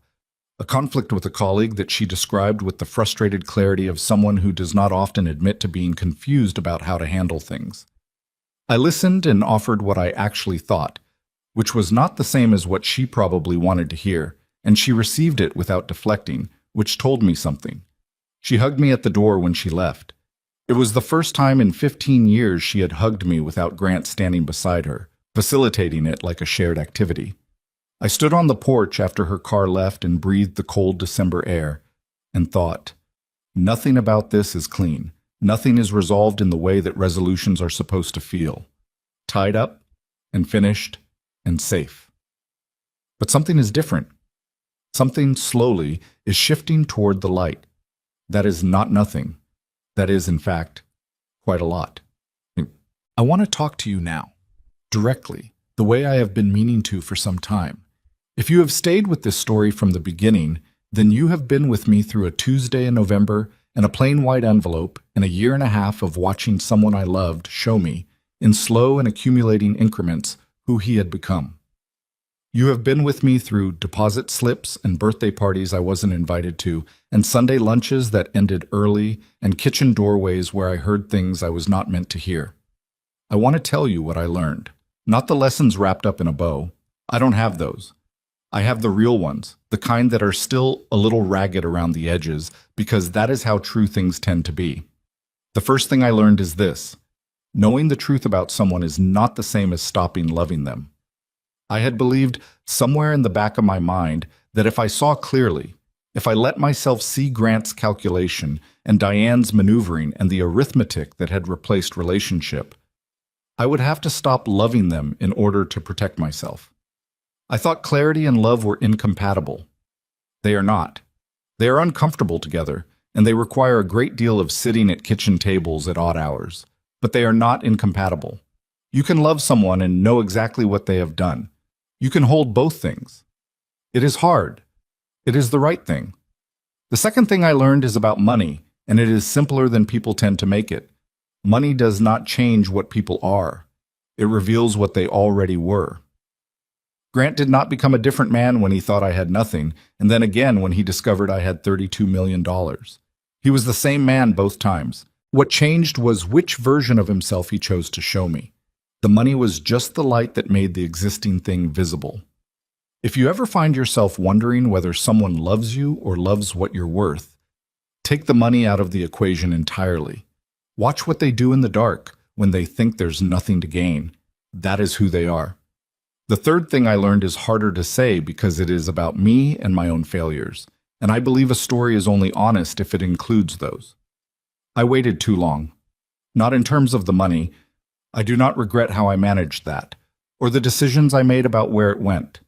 A conflict with a colleague that she described with the frustrated clarity of someone who does not often admit to being confused about how to handle things. I listened and offered what I actually thought, which was not the same as what she probably wanted to hear, and she received it without deflecting, which told me something. She hugged me at the door when she left. It was the first time in 15 years she had hugged me without Grant standing beside her, facilitating it like a shared activity. I stood on the porch after her car left and breathed the cold December air, and thought, nothing about this is clean. Nothing is resolved in the way that resolutions are supposed to feel. Tied up, and finished, and safe. But something is different. Something slowly is shifting toward the light. That is not nothing. That is, in fact, quite a lot. I want to talk to you now, directly, the way I have been meaning to for some time. If you have stayed with this story from the beginning, then you have been with me through a Tuesday in November and a plain white envelope and a year and a half of watching someone I loved show me, in slow and accumulating increments, who he had become. You have been with me through deposit slips and birthday parties I wasn't invited to, and Sunday lunches that ended early, and kitchen doorways where I heard things I was not meant to hear. I want to tell you what I learned. Not the lessons wrapped up in a bow. I don't have those. I have the real ones, the kind that are still a little ragged around the edges, because that is how true things tend to be. The first thing I learned is this. Knowing the truth about someone is not the same as stopping loving them. I had believed somewhere in the back of my mind that if I saw clearly, if I let myself see Grant's calculation and Diane's maneuvering and the arithmetic that had replaced relationship, I would have to stop loving them in order to protect myself. I thought clarity and love were incompatible. They are not. They are uncomfortable together, and they require a great deal of sitting at kitchen tables at odd hours. But they are not incompatible. You can love someone and know exactly what they have done. You can hold both things. It is hard. It is the right thing. The second thing I learned is about money, and it is simpler than people tend to make it. Money does not change what people are. It reveals what they already were. Grant did not become a different man when he thought I had nothing, and then again when he discovered I had $32 million. He was the same man both times. What changed was which version of himself he chose to show me. The money was just the light that made the existing thing visible. If you ever find yourself wondering whether someone loves you or loves what you're worth, take the money out of the equation entirely. Watch what they do in the dark when they think there's nothing to gain. That is who they are. The third thing I learned is harder to say because it is about me and my own failures, and I believe a story is only honest if it includes those. I waited too long. Not in terms of the money. I do not regret how I managed that, or the decisions I made about where it went.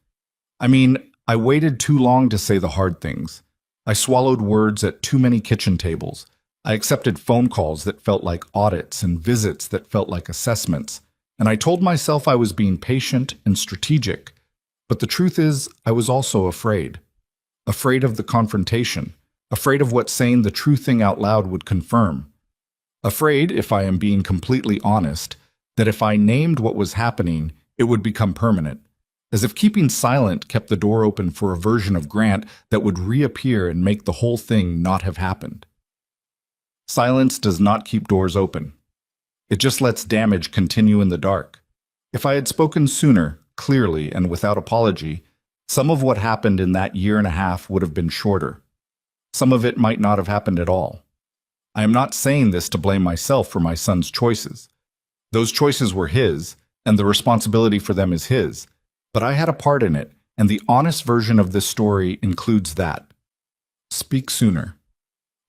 I waited too long to say the hard things. I swallowed words at too many kitchen tables. I accepted phone calls that felt like audits and visits that felt like assessments. And I told myself I was being patient and strategic. But the truth is, I was also afraid. Afraid of the confrontation. Afraid of what saying the true thing out loud would confirm. Afraid, if I am being completely honest, that if I named what was happening, it would become permanent. As if keeping silent kept the door open for a version of Grant that would reappear and make the whole thing not have happened. Silence does not keep doors open. It just lets damage continue in the dark. If I had spoken sooner, clearly, and without apology, some of what happened in that year and a half would have been shorter. Some of it might not have happened at all. I am not saying this to blame myself for my son's choices. Those choices were his, and the responsibility for them is his. But I had a part in it, and the honest version of this story includes that. Speak sooner.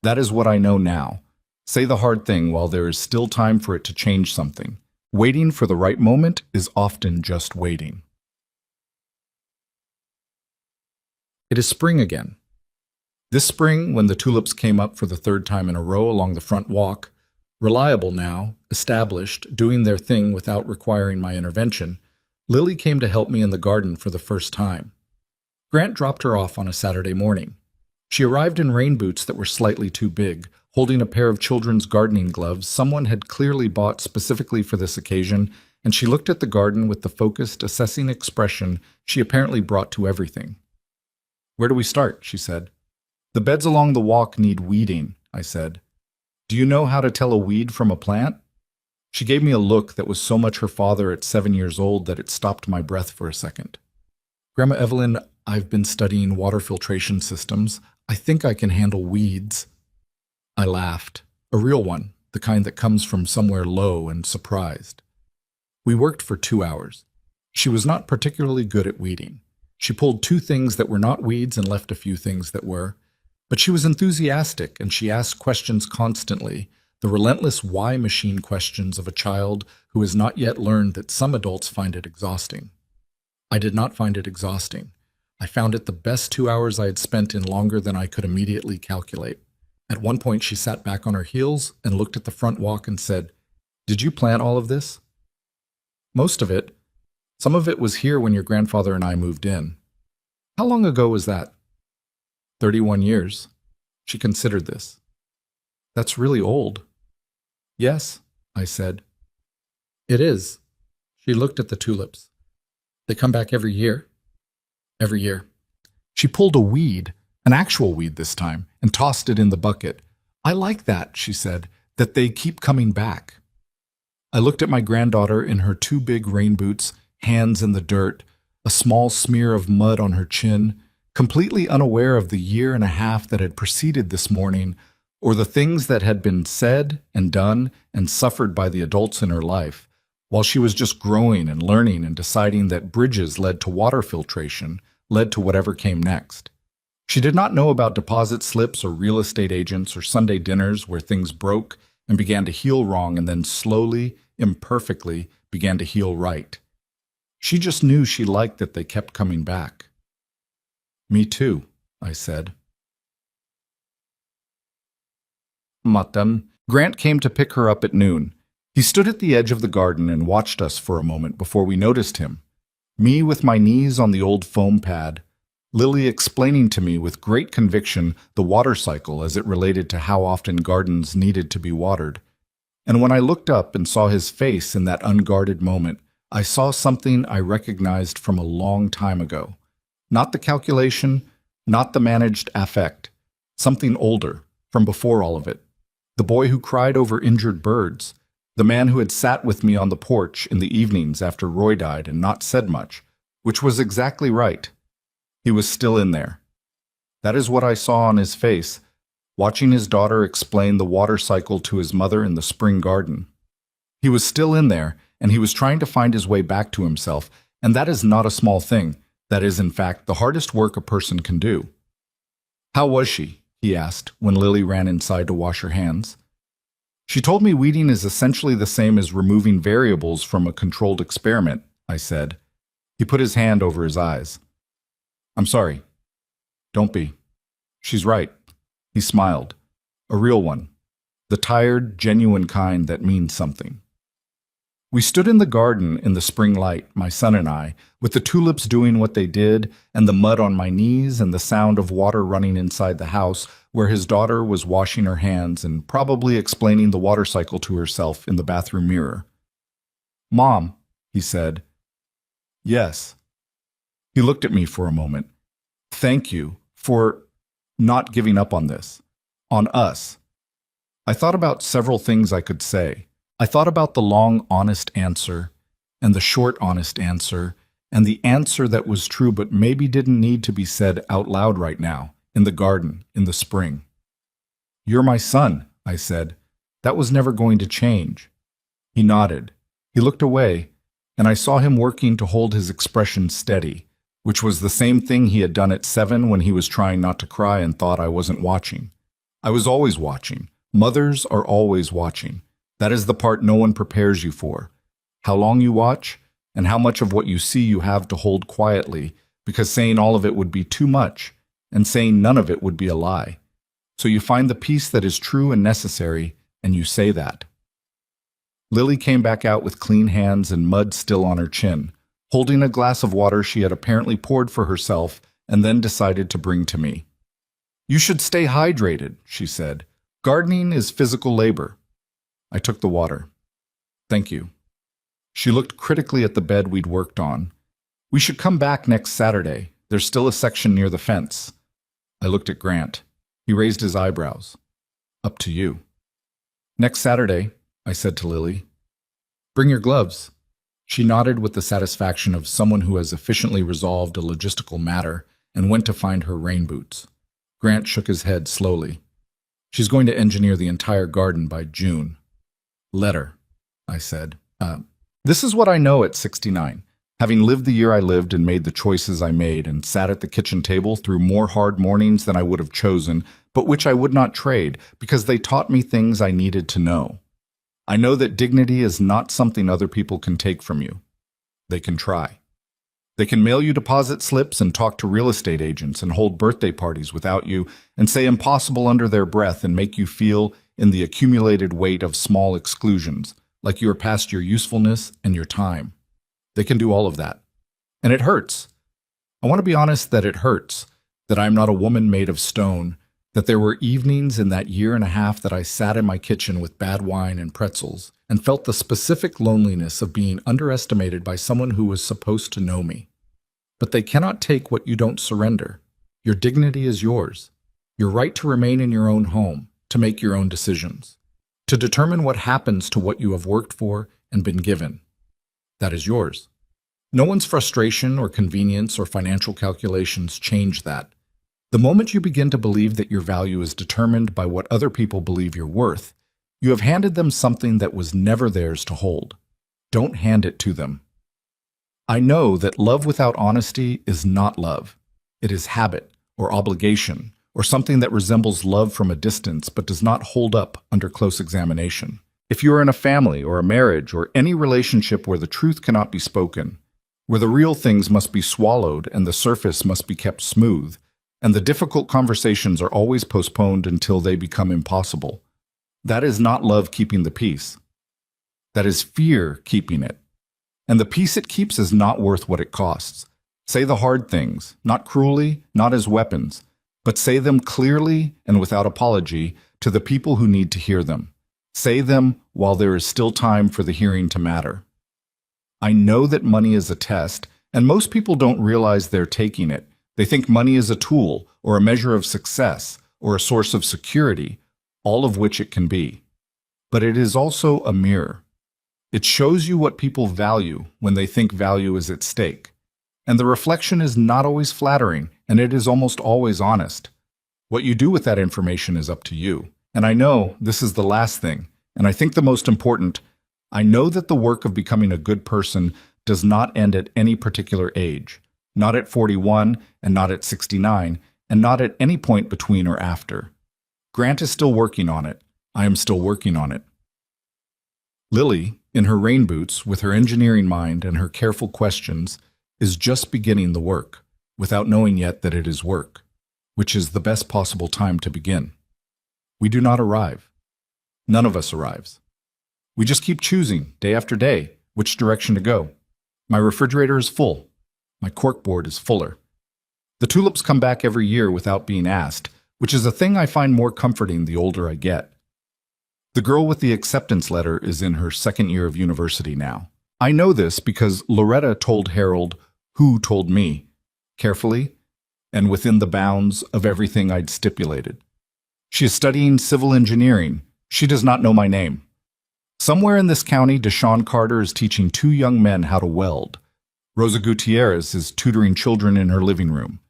That is what I know now. Say the hard thing while there is still time for it to change something. Waiting for the right moment is often just waiting. It is spring again. This spring, when the tulips came up for the third time in a row along the front walk, reliable now, established, doing their thing without requiring my intervention, Lily came to help me in the garden for the first time. Grant dropped her off on a Saturday morning. She arrived in rain boots that were slightly too big, holding a pair of children's gardening gloves someone had clearly bought specifically for this occasion, and she looked at the garden with the focused, assessing expression she apparently brought to everything. "Where do we start?" she said. "The beds along the walk need weeding," I said. "Do you know how to tell a weed from a plant?" She gave me a look that was so much her father at 7 years old that it stopped my breath for a second. "Grandma Evelyn, I've been studying water filtration systems. I think I can handle weeds." I laughed. A real one, the kind that comes from somewhere low and surprised. We worked for 2 hours. She was not particularly good at weeding. She pulled 2 things that were not weeds and left a few things that were. But she was enthusiastic, and she asked questions constantly, the relentless why machine questions of a child who has not yet learned that some adults find it exhausting. I did not find it exhausting. I found it the best 2 hours I had spent in longer than I could immediately calculate. At one point, she sat back on her heels and looked at the front walk and said, "Did you plant all of this?" "Most of it. Some of it was here when your grandfather and I moved in." "How long ago was that?" 31 years. She considered this. "That's really old." "Yes," I said. "It is." She looked at the tulips. "They come back every year?" "Every year." She pulled a weed, an actual weed this time, and tossed it in the bucket. "I like that," she said, "that they keep coming back." I looked at my granddaughter in her 2 big rain boots, hands in the dirt, a small smear of mud on her chin, completely unaware of the year and a half that had preceded this morning, or the things that had been said and done and suffered by the adults in her life, while she was just growing and learning and deciding that bridges led to water filtration, led to whatever came next. She did not know about deposit slips or real estate agents or Sunday dinners where things broke and began to heal wrong and then slowly, imperfectly, began to heal right. She just knew she liked that they kept coming back. "Me too," I said. Matem. Grant came to pick her up at noon. He stood at the edge of the garden and watched us for a moment before we noticed him. Me with my knees on the old foam pad, Lily explaining to me with great conviction the water cycle as it related to how often gardens needed to be watered. And when I looked up and saw his face in that unguarded moment, I saw something I recognized from a long time ago. Not the calculation, not the managed affect. Something older, from before all of it. The boy who cried over injured birds. The man who had sat with me on the porch in the evenings after Roy died and not said much, which was exactly right. He was still in there. That is what I saw on his face, watching his daughter explain the water cycle to his mother in the spring garden. He was still in there, and he was trying to find his way back to himself, and that is not a small thing. That is, in fact, the hardest work a person can do. "How was she?" he asked when Lily ran inside to wash her hands. "She told me weeding is essentially the same as removing variables from a controlled experiment," I said. He put his hand over his eyes. "I'm sorry. Don't be. She's right." He smiled. A real one. The tired, genuine kind that means something. We stood in the garden in the spring light, my son and I, with the tulips doing what they did, and the mud on my knees and the sound of water running inside the house where his daughter was washing her hands and probably explaining the water cycle to herself in the bathroom mirror. "Mom," he said. "Yes." He looked at me for a moment. "Thank you for not giving up on this, on us." I thought about several things I could say. I thought about the long, honest answer, and the short, honest answer, and the answer that was true but maybe didn't need to be said out loud right now, in the garden, in the spring. "You're my son," I said. "That was never going to change." He nodded. He looked away, and I saw him working to hold his expression steady, which was the same thing he had done at 7 when he was trying not to cry and thought I wasn't watching. I was always watching. Mothers are always watching. That is the part no one prepares you for. How long you watch, and how much of what you see you have to hold quietly, because saying all of it would be too much, and saying none of it would be a lie. So you find the piece that is true and necessary, and you say that. Lily came back out with clean hands and mud still on her chin, holding a glass of water she had apparently poured for herself and then decided to bring to me. "You should stay hydrated," she said. "Gardening is physical labor." I took the water. "Thank you." She looked critically at the bed we'd worked on. "We should come back next Saturday. There's still a section near the fence." I looked at Grant. He raised his eyebrows. "Up to you." "Next Saturday," I said to Lily. "Bring your gloves." She nodded with the satisfaction of someone who has efficiently resolved a logistical matter and went to find her rain boots. Grant shook his head slowly. "She's going to engineer the entire garden by June." "Let her," I said. This is what I know at 69. Having lived the year I lived and made the choices I made and sat at the kitchen table through more hard mornings than I would have chosen, but which I would not trade because they taught me things I needed to know. I know that dignity is not something other people can take from you. They can try. They can mail you deposit slips and talk to real estate agents and hold birthday parties without you and say impossible under their breath and make you feel in the accumulated weight of small exclusions, like you are past your usefulness and your time. They can do all of that. And it hurts. I want to be honest that it hurts, that I'm not a woman made of stone, that there were evenings in that year and a half that I sat in my kitchen with bad wine and pretzels and felt the specific loneliness of being underestimated by someone who was supposed to know me. But they cannot take what you don't surrender. Your dignity is yours. Your right to remain in your own home, to make your own decisions, to determine what happens to what you have worked for and been given. That is yours. No one's frustration or convenience or financial calculations change that. The moment you begin to believe that your value is determined by what other people believe you're worth, you have handed them something that was never theirs to hold. Don't hand it to them. I know that love without honesty is not love. It is habit or obligation or something that resembles love from a distance but does not hold up under close examination. If you are in a family or a marriage or any relationship where the truth cannot be spoken, where the real things must be swallowed and the surface must be kept smooth, and the difficult conversations are always postponed until they become impossible, That is not love keeping the peace. That is fear keeping it. And the peace it keeps is not worth what it costs. Say the hard things, not cruelly, not as weapons, but say them clearly and without apology to the people who need to hear them. Say them while there is still time for the hearing to matter. I know that money is a test, and most people don't realize they're taking it. They think money is a tool, or a measure of success, or a source of security, all of which it can be. But it is also a mirror. It shows you what people value when they think value is at stake. And the reflection is not always flattering, and it is almost always honest. What you do with that information is up to you. And I know this is the last thing, and I think the most important. I know that the work of becoming a good person does not end at any particular age, not at 41 and not at 69, and not at any point between or after. Grant is still working on it. I am still working on it. Lily, in her rain boots, with her engineering mind and her careful questions, is just beginning the work, without knowing yet that it is work, which is the best possible time to begin. We do not arrive. None of us arrives. We just keep choosing, day after day, which direction to go. My refrigerator is full. My corkboard is fuller. The tulips come back every year without being asked, which is a thing I find more comforting the older I get. The girl with the acceptance letter is in her second year of university now. I know this because Loretta told Harold, who told me, carefully and within the bounds of everything I'd stipulated. She is studying civil engineering. She does not know my name. Somewhere in this county, Deshaun Carter is teaching two young men how to weld. Rosa Gutierrez is tutoring children in her living room.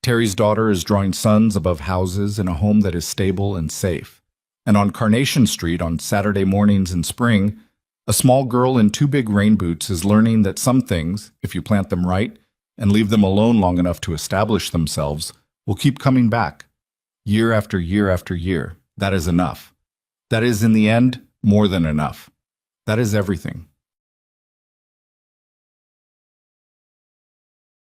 Terry's daughter is drawing suns above houses in a home that is stable and safe. And on Carnation Street on Saturday mornings in spring, a small girl in two big rain boots is learning that some things, if you plant them right and leave them alone long enough to establish themselves, will keep coming back. Year after year after year. That is enough. That is, in the end, more than enough. That is everything.